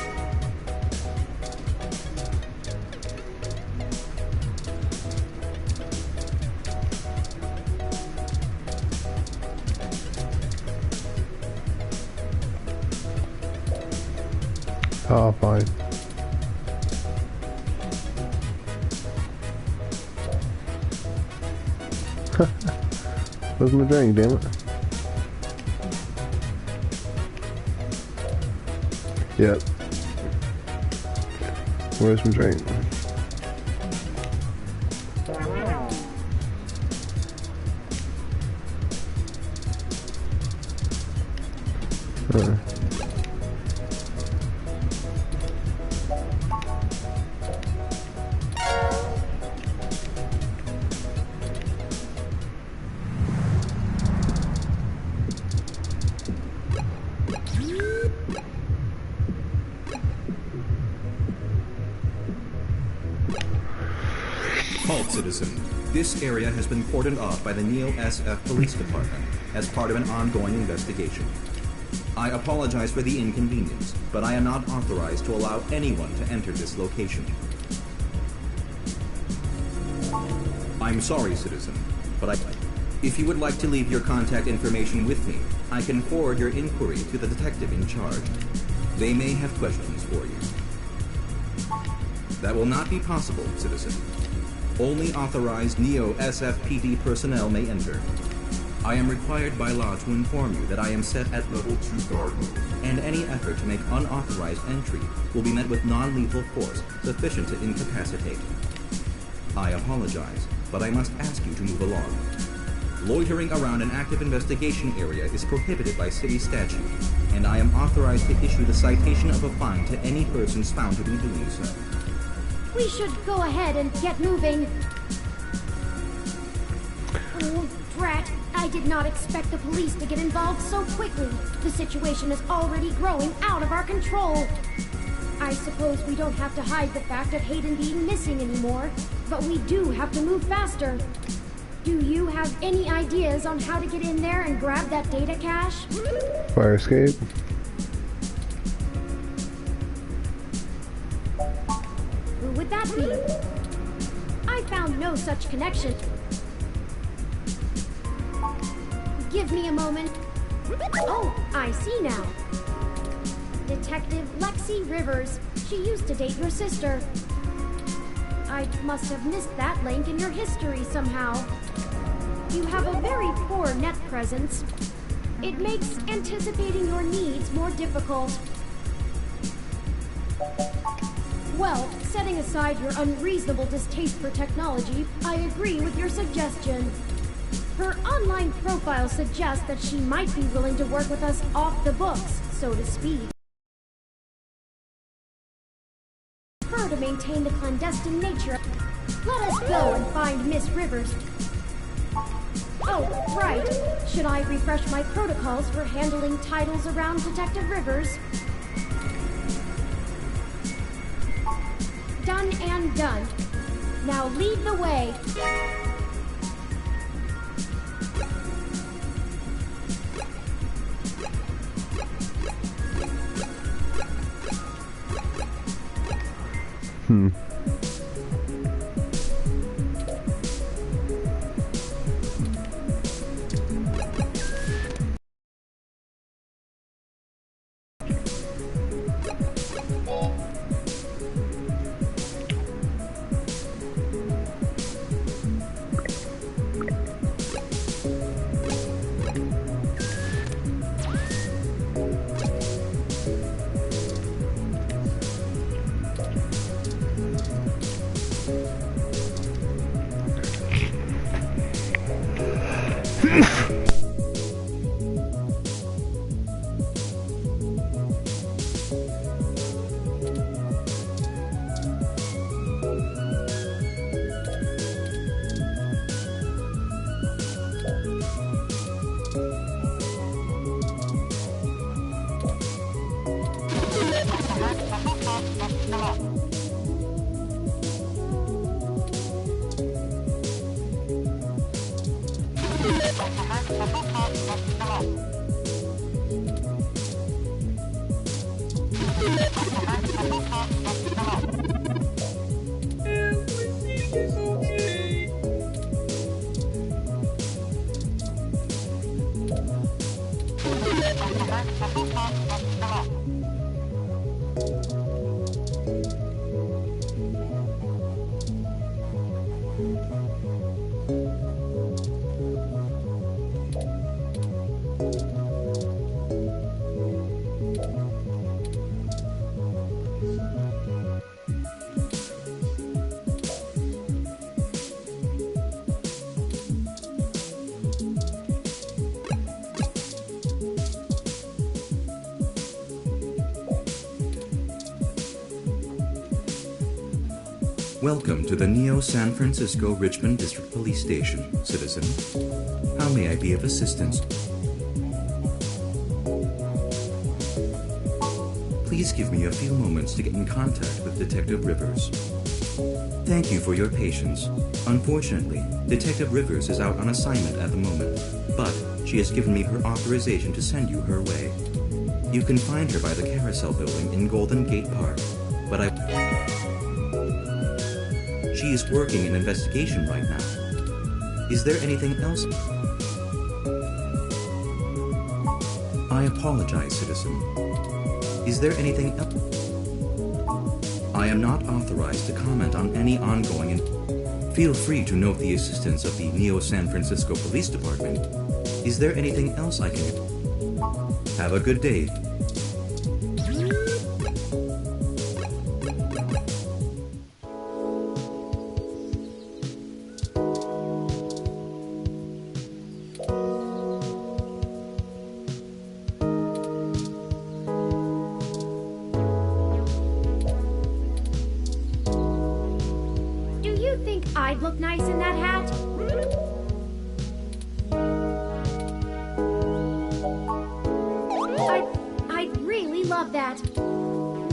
Oh, fine. Where's my drink, damn it? Yep. Where's my drink? Halt, citizen. This area has been cordoned off by the Neo-SF Police Department as part of an ongoing investigation. I apologize for the inconvenience, but I am not authorized to allow anyone to enter this location. I'm sorry, citizen, but if you would like to leave your contact information with me, I can forward your inquiry to the detective in charge. They may have questions for you. That will not be possible, citizen. Only authorized Neo-SFPD personnel may enter. I am required by law to inform you that I am set at level 2 guard mode, and any effort to make unauthorized entry will be met with non-lethal force sufficient to incapacitate. I apologize, but I must ask you to move along. Loitering around an active investigation area is prohibited by city statute, and I am authorized to issue the citation of a fine to any persons found to be doing so. We should go ahead and get moving. Oh, drat. I did not expect the police to get involved so quickly. The situation is already growing out of our control. I suppose we don't have to hide the fact of Hayden being missing anymore, but we do have to move faster. Do you have any ideas on how to get in there and grab that data cache? Fire escape. Who would that be? I found no such connection. Give me a moment. Oh, I see now. Detective Lexi Rivers. She used to date your sister. I must have missed that link in your history somehow. You have a very poor net presence. It makes anticipating your needs more difficult. Well, setting aside your unreasonable distaste for technology, I agree with your suggestion. Her online profile suggests that she might be willing to work with us off the books, so to speak. Her to maintain the clandestine nature. Let us go and find Miss Rivers. Oh, right. Should I refresh my protocols for handling titles around Detective Rivers? Done and done. Now lead the way. Welcome to the Neo San Francisco Richmond District Police Station, citizen. How may I be of assistance? Please give me a few moments to get in contact with Detective Rivers. Thank you for your patience. Unfortunately, Detective Rivers is out on assignment at the moment, but she has given me her authorization to send you her way. You can find her by the Carousel Building in Golden Gate Park, but she is working an investigation right now. Is there anything else? I apologize, citizen. Is there anything else? I am not authorized to comment on any ongoing feel free to note the assistance of the Neo San Francisco Police Department. Is there anything else I can do? Have a good day. I'd look nice in that hat. I'd really love that.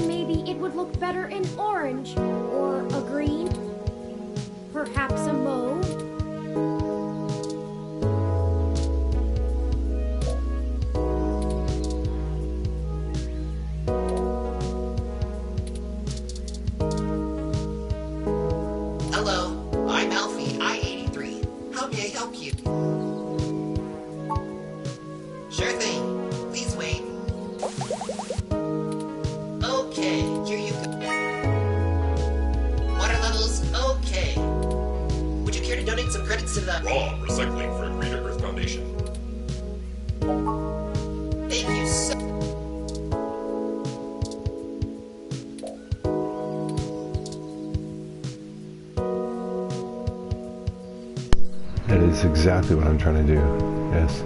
Maybe it would look better in orange, or a green, perhaps a mauve. Donate exactly what I'm trying to do. Yes.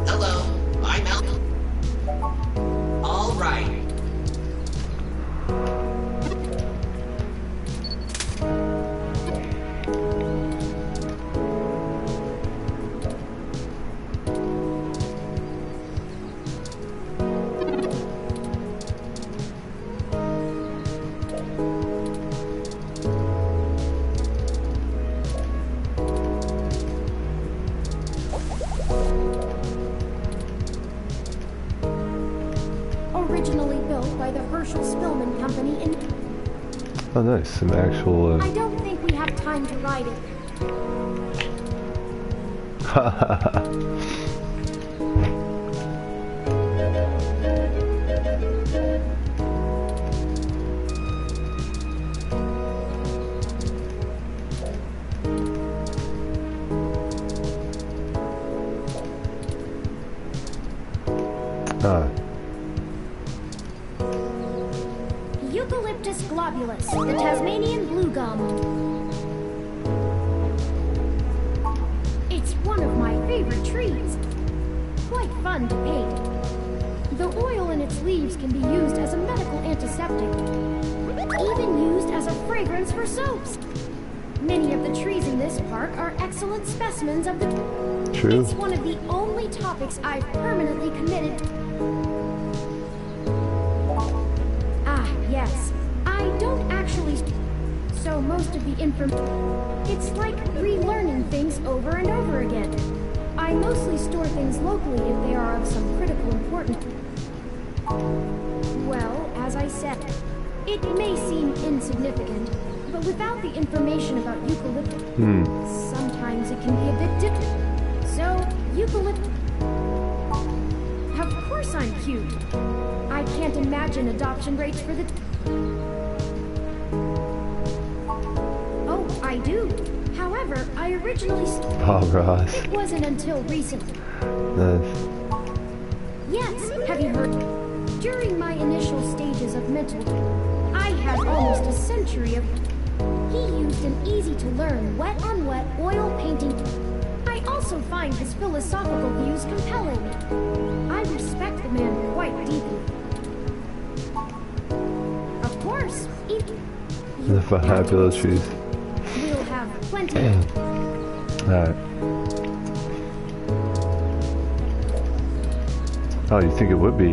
Hello, I'm Al. All right. Originally built by the Herschel-Spillman Company in... Oh, nice. Some actual. I don't think we have time to ride it. Eucalyptus globulus, the Tasmanian blue gum. It's one of my favorite trees. Quite fun to paint. The oil in its leaves can be used as a medical antiseptic, even used as a fragrance for soaps. Many of the trees in this park are excellent specimens of the... True. It's one of the only topics I've permanently committed to. Yes, I don't actually... So most of the it's like relearning things over and over again. I mostly store things locally if they are of some critical importance. Well, as I said, it may seem insignificant, but without the information about eucalyptus, sometimes it can be a bit difficult. So, eucalyptus... Of course I'm cute. I can't imagine adoption rates for the... Oh, I do. However, I originally... Oh, Ross. It wasn't until recently. Nice. Yes, have you heard? During my initial stages of mental... I had almost a century of... He used an easy-to-learn, wet-on-wet oil painting... I also find his philosophical views compelling. I respect the man quite deeply. Of course, The fabulous trees. we'll have plenty. Alright. Oh, you think it would be?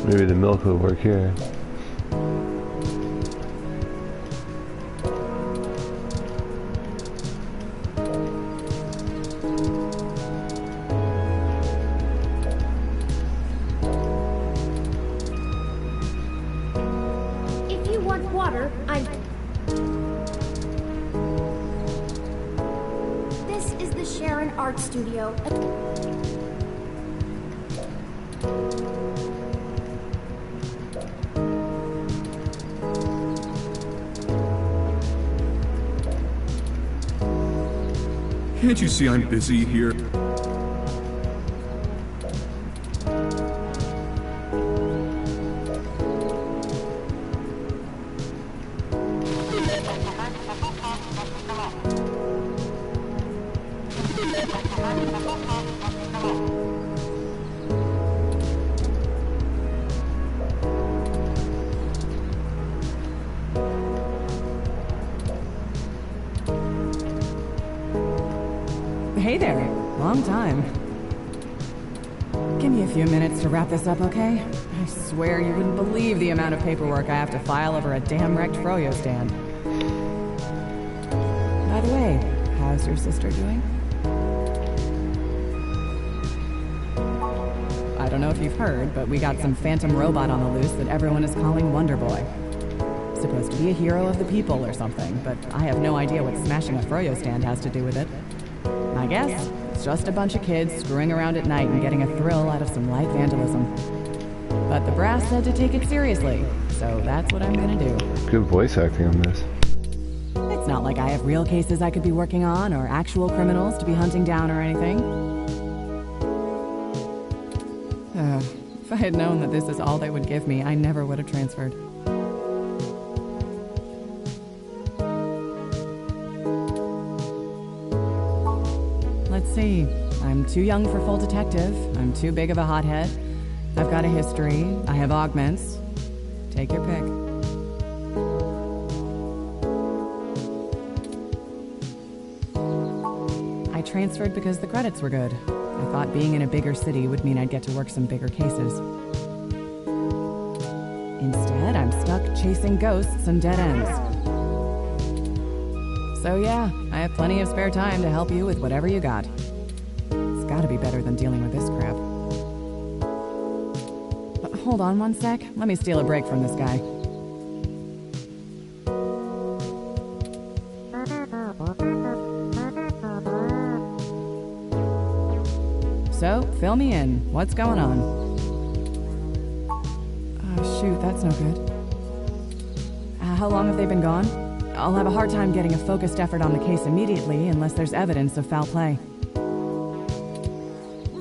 Maybe the milk will work here. If you want water, This is the Sharon Art Studio. Can't you see I'm busy here? Hey there. Long time. Give me a few minutes to wrap this up, okay? I swear you wouldn't believe the amount of paperwork I have to file over a damn wrecked froyo stand. By the way, how's your sister doing? I don't know if you've heard, but we got some phantom robot on the loose that everyone is calling Wonder Boy. Supposed to be a hero of the people or something, but I have no idea what smashing a froyo stand has to do with it. I guess it's just a bunch of kids screwing around at night and getting a thrill out of some light vandalism. But the brass said to take it seriously, so that's what I'm gonna do. Good voice acting on this. It's not like I have real cases I could be working on or actual criminals to be hunting down or anything. If I had known that this is all they would give me, I never would have transferred. Let's see. I'm too young for full detective. I'm too big of a hothead. I've got a history. I have augments. Take your pick. I transferred because the credits were good. I thought being in a bigger city would mean I'd get to work some bigger cases. Instead, I'm stuck chasing ghosts and dead ends. So yeah, I have plenty of spare time to help you with whatever you got. It's gotta be better than dealing with this crap. Hold on one sec. Let me steal a break from this guy. So, fill me in. What's going on? Oh, shoot, that's no good. How long have they been gone? I'll have a hard time getting a focused effort on the case immediately unless there's evidence of foul play.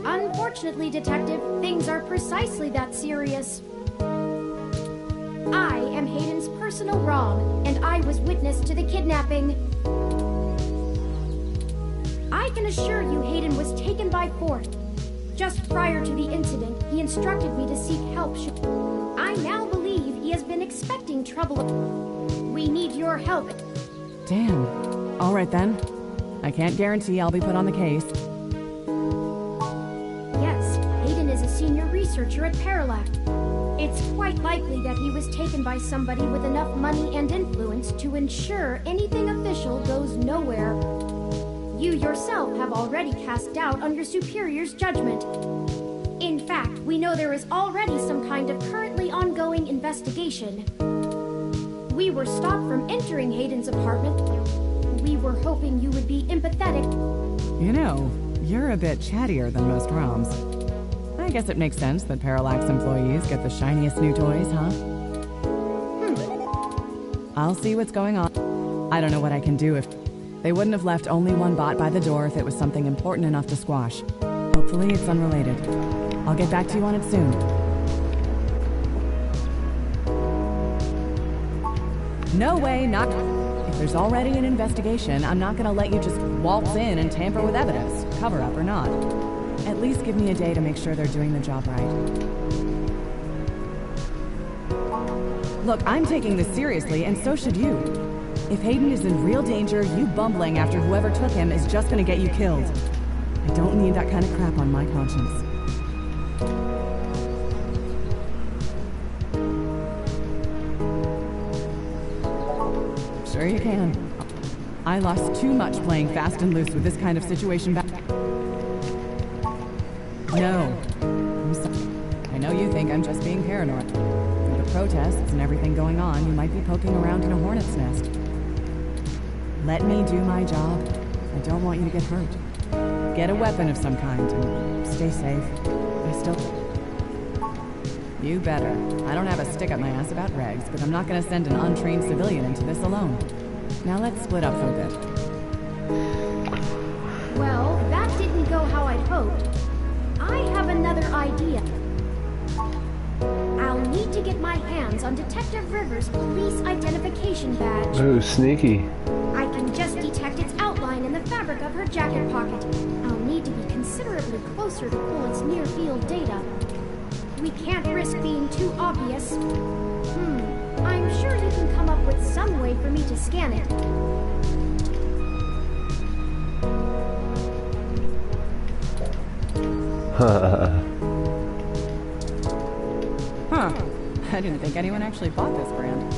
Unfortunately, Detective, things are precisely that serious. I am Hayden's personal Rom, and I was witness to the kidnapping. I can assure you Hayden was taken by force. Just prior to the incident, he instructed me to seek help. I now believe he has been expecting trouble. We need your help. Damn. All right then. I can't guarantee I'll be put on the case. Yes, Hayden is a senior researcher at Parallax. It's quite likely that he was taken by somebody with enough money and influence to ensure anything official goes nowhere. You yourself have already cast doubt on your superior's judgment. In fact, we know there is already some kind of currently ongoing investigation. We were stopped from entering Hayden's apartment. We were hoping you would be empathetic. You know, you're a bit chattier than most Roms. I guess it makes sense that Parallax employees get the shiniest new toys, huh? I'll see what's going on. I don't know what I can do if... They wouldn't have left only one bot by the door if it was something important enough to squash. Hopefully it's unrelated. I'll get back to you on it soon. No way, not... If there's already an investigation, I'm not gonna let you just waltz in and tamper with evidence, cover up or not. At least give me a day to make sure they're doing the job right. Look, I'm taking this seriously, and so should you. If Hayden is in real danger, you bumbling after whoever took him is just gonna get you killed. I don't need that kind of crap on my conscience. Sure you can. I lost too much playing fast and loose with this kind of situation back... No. I'm sorry. I know you think I'm just being paranoid. With the protests and everything going on, you might be poking around in a hornet's nest. Let me do my job. I don't want you to get hurt. Get a weapon of some kind and stay safe. I still... You better. I don't have a stick up my ass about regs, but I'm not gonna send an untrained civilian into this alone. Now let's split up for a bit. Well, that didn't go how I'd hoped. I have another idea. I'll need to get my hands on Detective Rivers' police identification badge. Ooh, sneaky. I can just detect its outline in the fabric of her jacket pocket. I'll need to be considerably closer to pull its near-field data. We can't risk being too obvious. I'm sure you can come up with some way for me to scan it. Huh. I didn't think anyone actually bought this brand.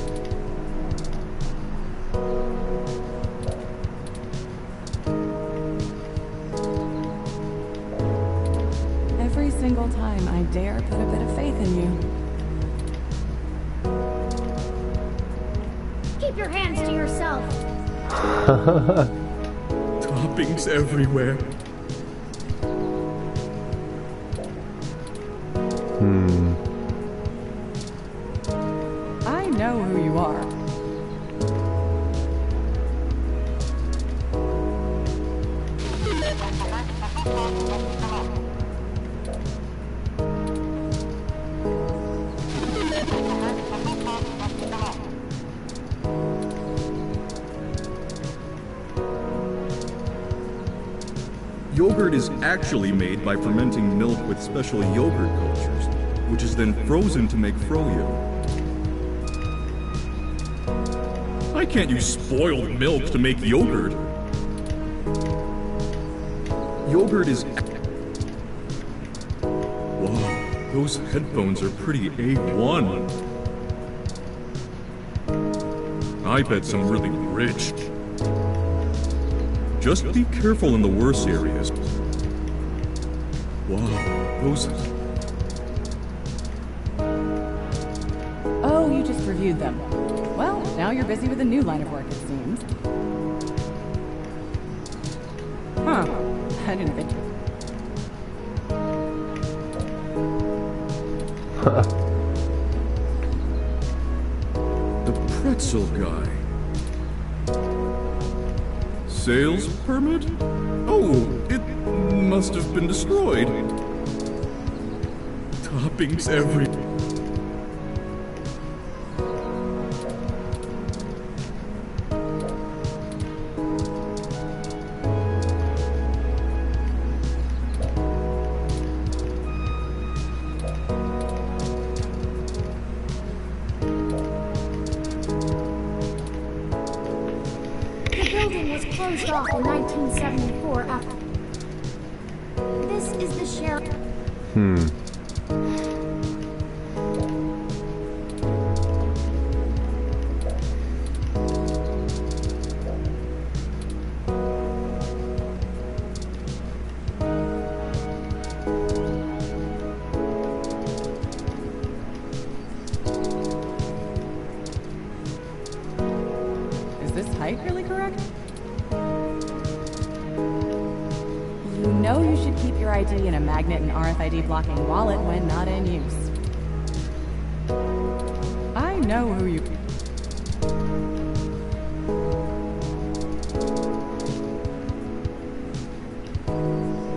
Every single time I dare put a bit of faith in you. Keep your hands to yourself. Toppings everywhere. I know who you are. Yogurt is actually made by fermenting milk with special yogurt cultures, which is then frozen to make froyo. I can't use spoiled milk to make yogurt. Yogurt is... Wow, those headphones are pretty A1. I bet some really rich. Just be careful in the worse areas. Wow, those... Oh, you just reviewed them. Well, now you're busy with a new line of work, it seems. Huh. I didn't think... The pretzel guy. Sales permit? Oh, it must have been destroyed. Toppings every... Closed off in 1974 after... This is the sheriff... Is this height really correct? You know you should keep your ID in a magnet and RFID blocking wallet when not in use. I know who you...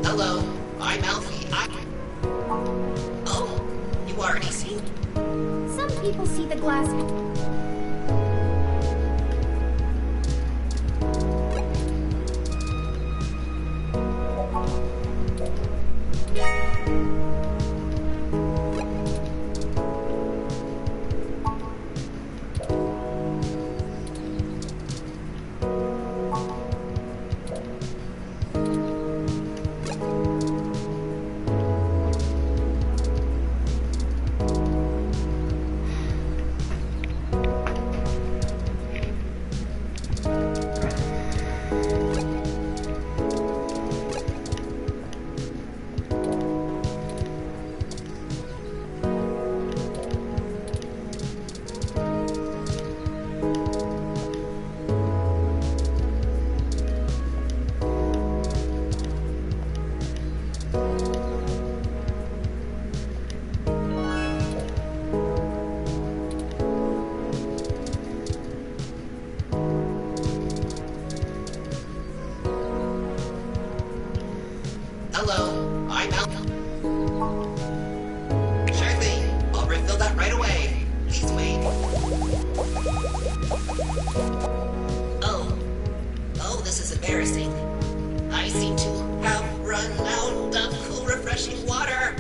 Hello, I'm Alfie. Oh, you already seen? Some people see the glass... Hello, I'm Al. Sure thing. I'll refill that right away. Please wait. Oh, this is embarrassing. I seem to have run out of cool, refreshing water.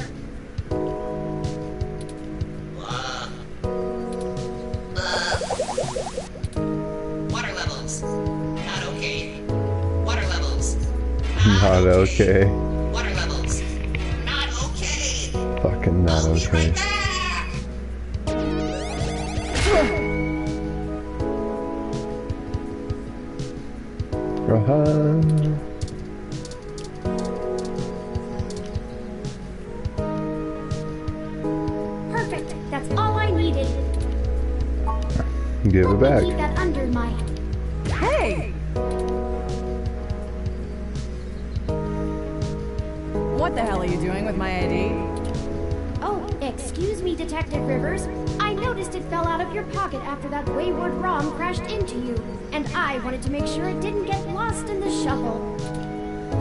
Water levels. Not okay. Water levels. Not okay. Water levels. Not okay. Fucking not I'll be okay. right back. Rohan. Perfect. That's all I needed. Give it back. Keep that under my... Hey! What the hell are you doing with my ID? Oh, excuse me, Detective Rivers. I noticed it fell out of your pocket after that wayward ROM crashed into you, and I wanted to make sure it didn't get lost in the shuffle.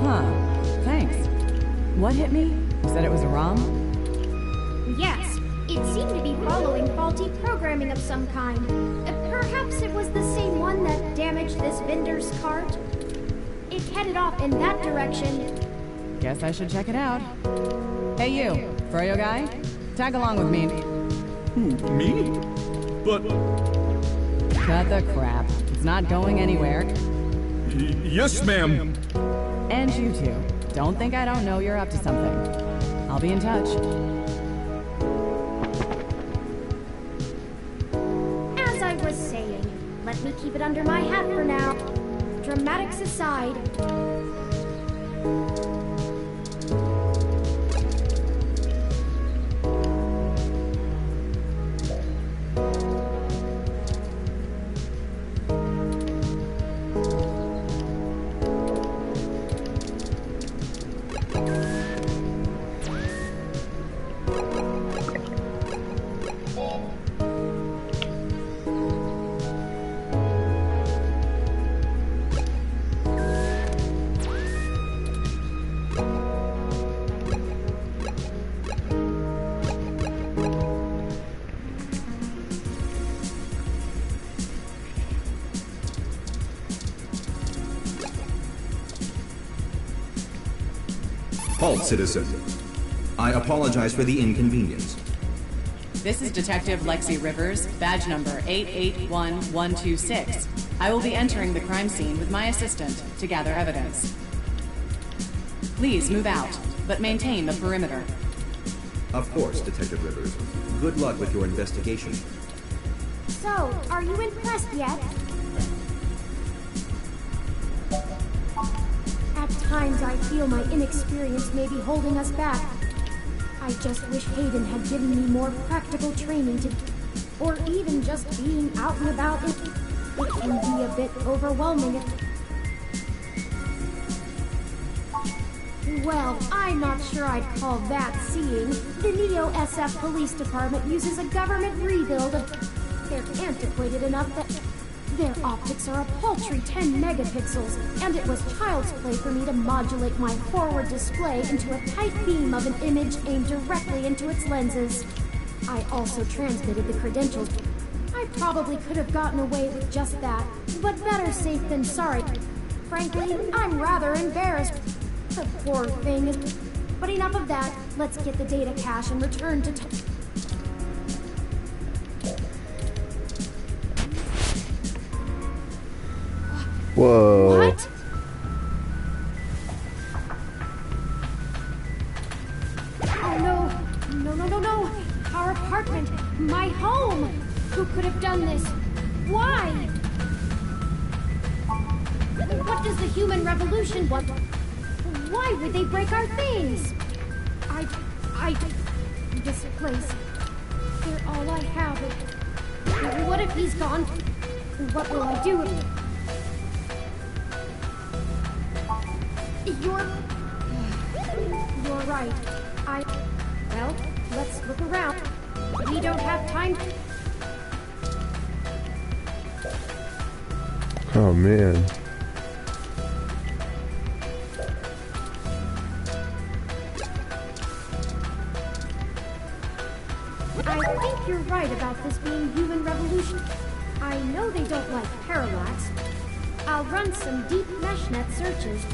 Huh. Thanks. What hit me? You said it was a ROM? Yes, it seemed to be following faulty programming of some kind. Perhaps it was the same one that damaged this vendor's cart? It headed off in that direction. Guess I should check it out. Hey you, Froyo guy? Tag along with me. Who, me? But... Cut the crap. It's not going anywhere. Yes, ma'am. And you two. Don't think I don't know you're up to something. I'll be in touch. As I was saying, let me keep it under my hat for now. Dramatics aside. Halt, citizen. I apologize for the inconvenience. This is Detective Lexi Rivers, badge number 881126. I will be entering the crime scene with my assistant to gather evidence. Please move out, but maintain the perimeter. Of course, Detective Rivers. Good luck with your investigation. So, are you impressed yet? At times I feel my inexperience may be holding us back. I just wish Hayden had given me more practical training to... or even just being out and about. It can be a bit overwhelming. Well, I'm not sure I'd call that seeing. The Neo SF Police Department uses a government rebuild of... They're antiquated enough that... Their optics are a paltry 10 megapixels, and it was child's play for me to modulate my forward display into a tight beam of an image aimed directly into its lenses. I also transmitted the credentials. I probably could have gotten away with just that, but better safe than sorry. Frankly, I'm rather embarrassed. The poor thing is... But enough of that. Let's get the data cache and return to... Whoa. What? Oh no. No, no, no, no. Our apartment. My home. Who could have done this? Why? What does the human revolution want? Why would they break our things? This place. They're all I have. What if he's gone? What will I do? You're right. Well, let's look around. We don't have time. Oh man. I think you're right about this being human revolution. I know they don't like parallax. I'll run some deep meshnet searches.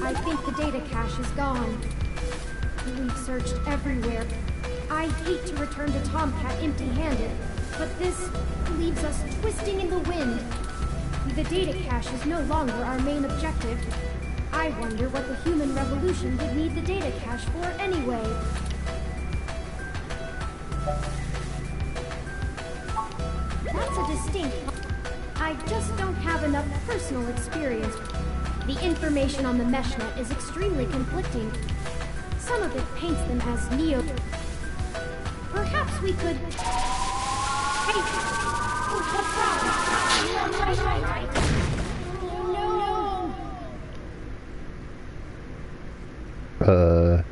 I think the data cache is gone. We've searched everywhere. I hate to return to Tomcat empty-handed, but this leaves us twisting in the wind. The data cache is no longer our main objective. I wonder what the human revolution would need the data cache for anyway. That's a distinct... I just don't have enough personal experience. The information on the meshnet is extremely conflicting. Some of it paints them as Neo... Perhaps we could... Hey! What's wrong? You're on my right. No!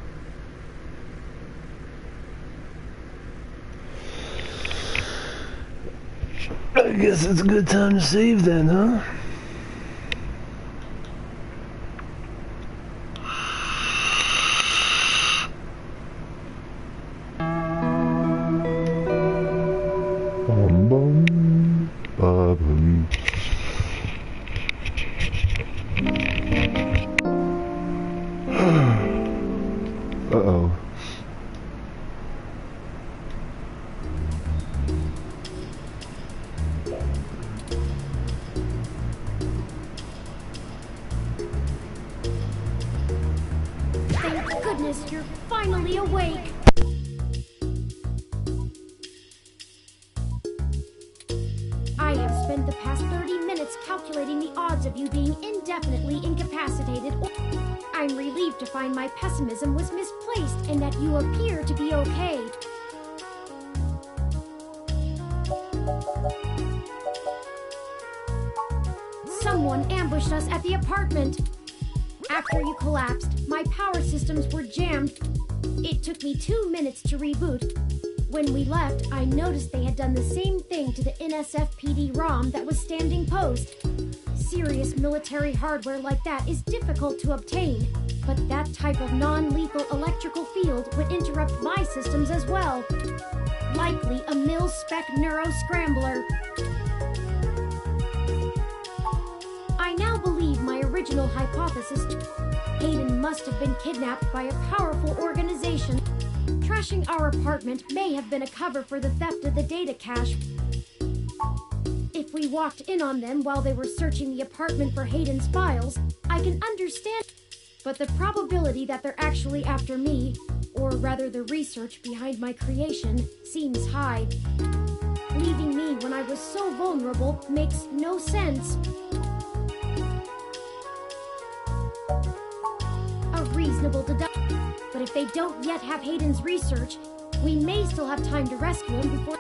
I guess it's a good time to save then, huh? Bum bum ba-bum. Uh-oh. Thank goodness you're finally awake. I have spent the past 30 minutes calculating the odds of you being indefinitely incapacitated. I'm relieved to find my pessimism was misplaced and that you appear to be okay. Someone ambushed us at the apartment. After you collapsed, my power systems were jammed. It took me 2 minutes to reboot. When we left, I noticed they had done the same thing to the NSFPD ROM that was standing post. Serious military hardware like that is difficult to obtain, but that type of non-lethal electrical field would interrupt my systems as well. Likely a mil-spec neuro-scrambler. I now believe my original hypothesis. Hayden must have been kidnapped by a powerful organization. Trashing our apartment may have been a cover for the theft of the data cache. If we walked in on them while they were searching the apartment for Hayden's files, I can understand. But the probability that they're actually after me, or rather the research behind my creation, seems high. Leaving me when I was so vulnerable makes no sense. A reasonable deduction. But if they don't yet have Hayden's research, we may still have time to rescue him before...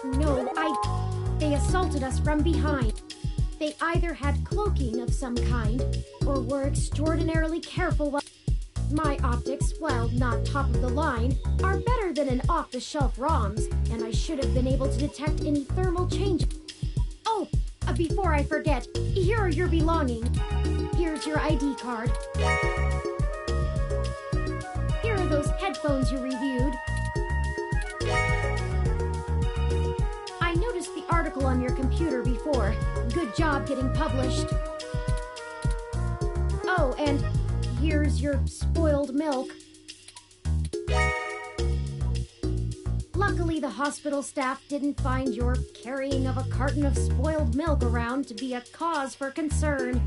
No, They assaulted us from behind. They either had cloaking of some kind, or were extraordinarily careful while... My optics, while not top of the line, are better than an off-the-shelf ROMs, and I should have been able to detect any thermal change. Oh, before I forget, here are your belongings. Here's your ID card. Here are those headphones you reviewed. I noticed the article on your computer before. Good job getting published. Oh, and here's your spoiled milk. Luckily, the hospital staff didn't find your carrying of a carton of spoiled milk around to be a cause for concern.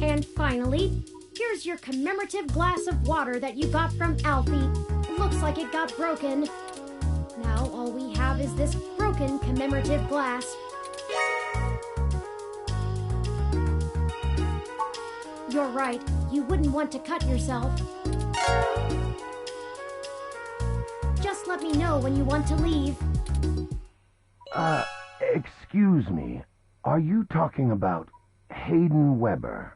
And finally, here's your commemorative glass of water that you got from Alfie. Looks like it got broken. Now all we have is this broken commemorative glass. You're right, you wouldn't want to cut yourself. Just let me know when you want to leave. Excuse me. Are you talking about Hayden Weber?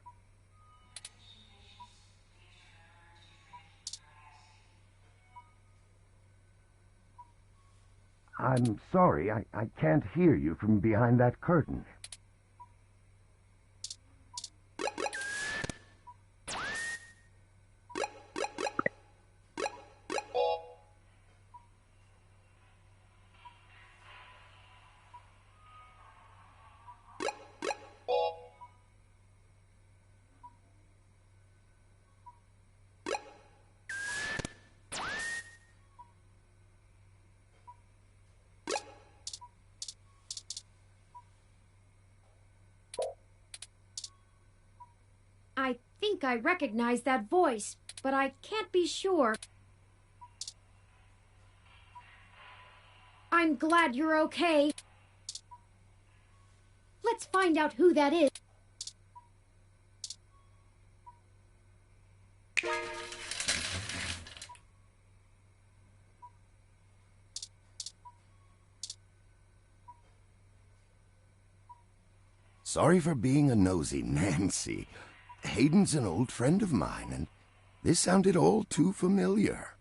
I'm sorry, I can't hear you from behind that curtain. I think I recognize that voice, but I can't be sure. I'm glad you're okay. Let's find out who that is. Sorry for being a nosy Nancy. Hayden's an old friend of mine, and this sounded all too familiar.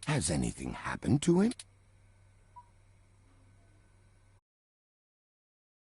Has anything happened to him?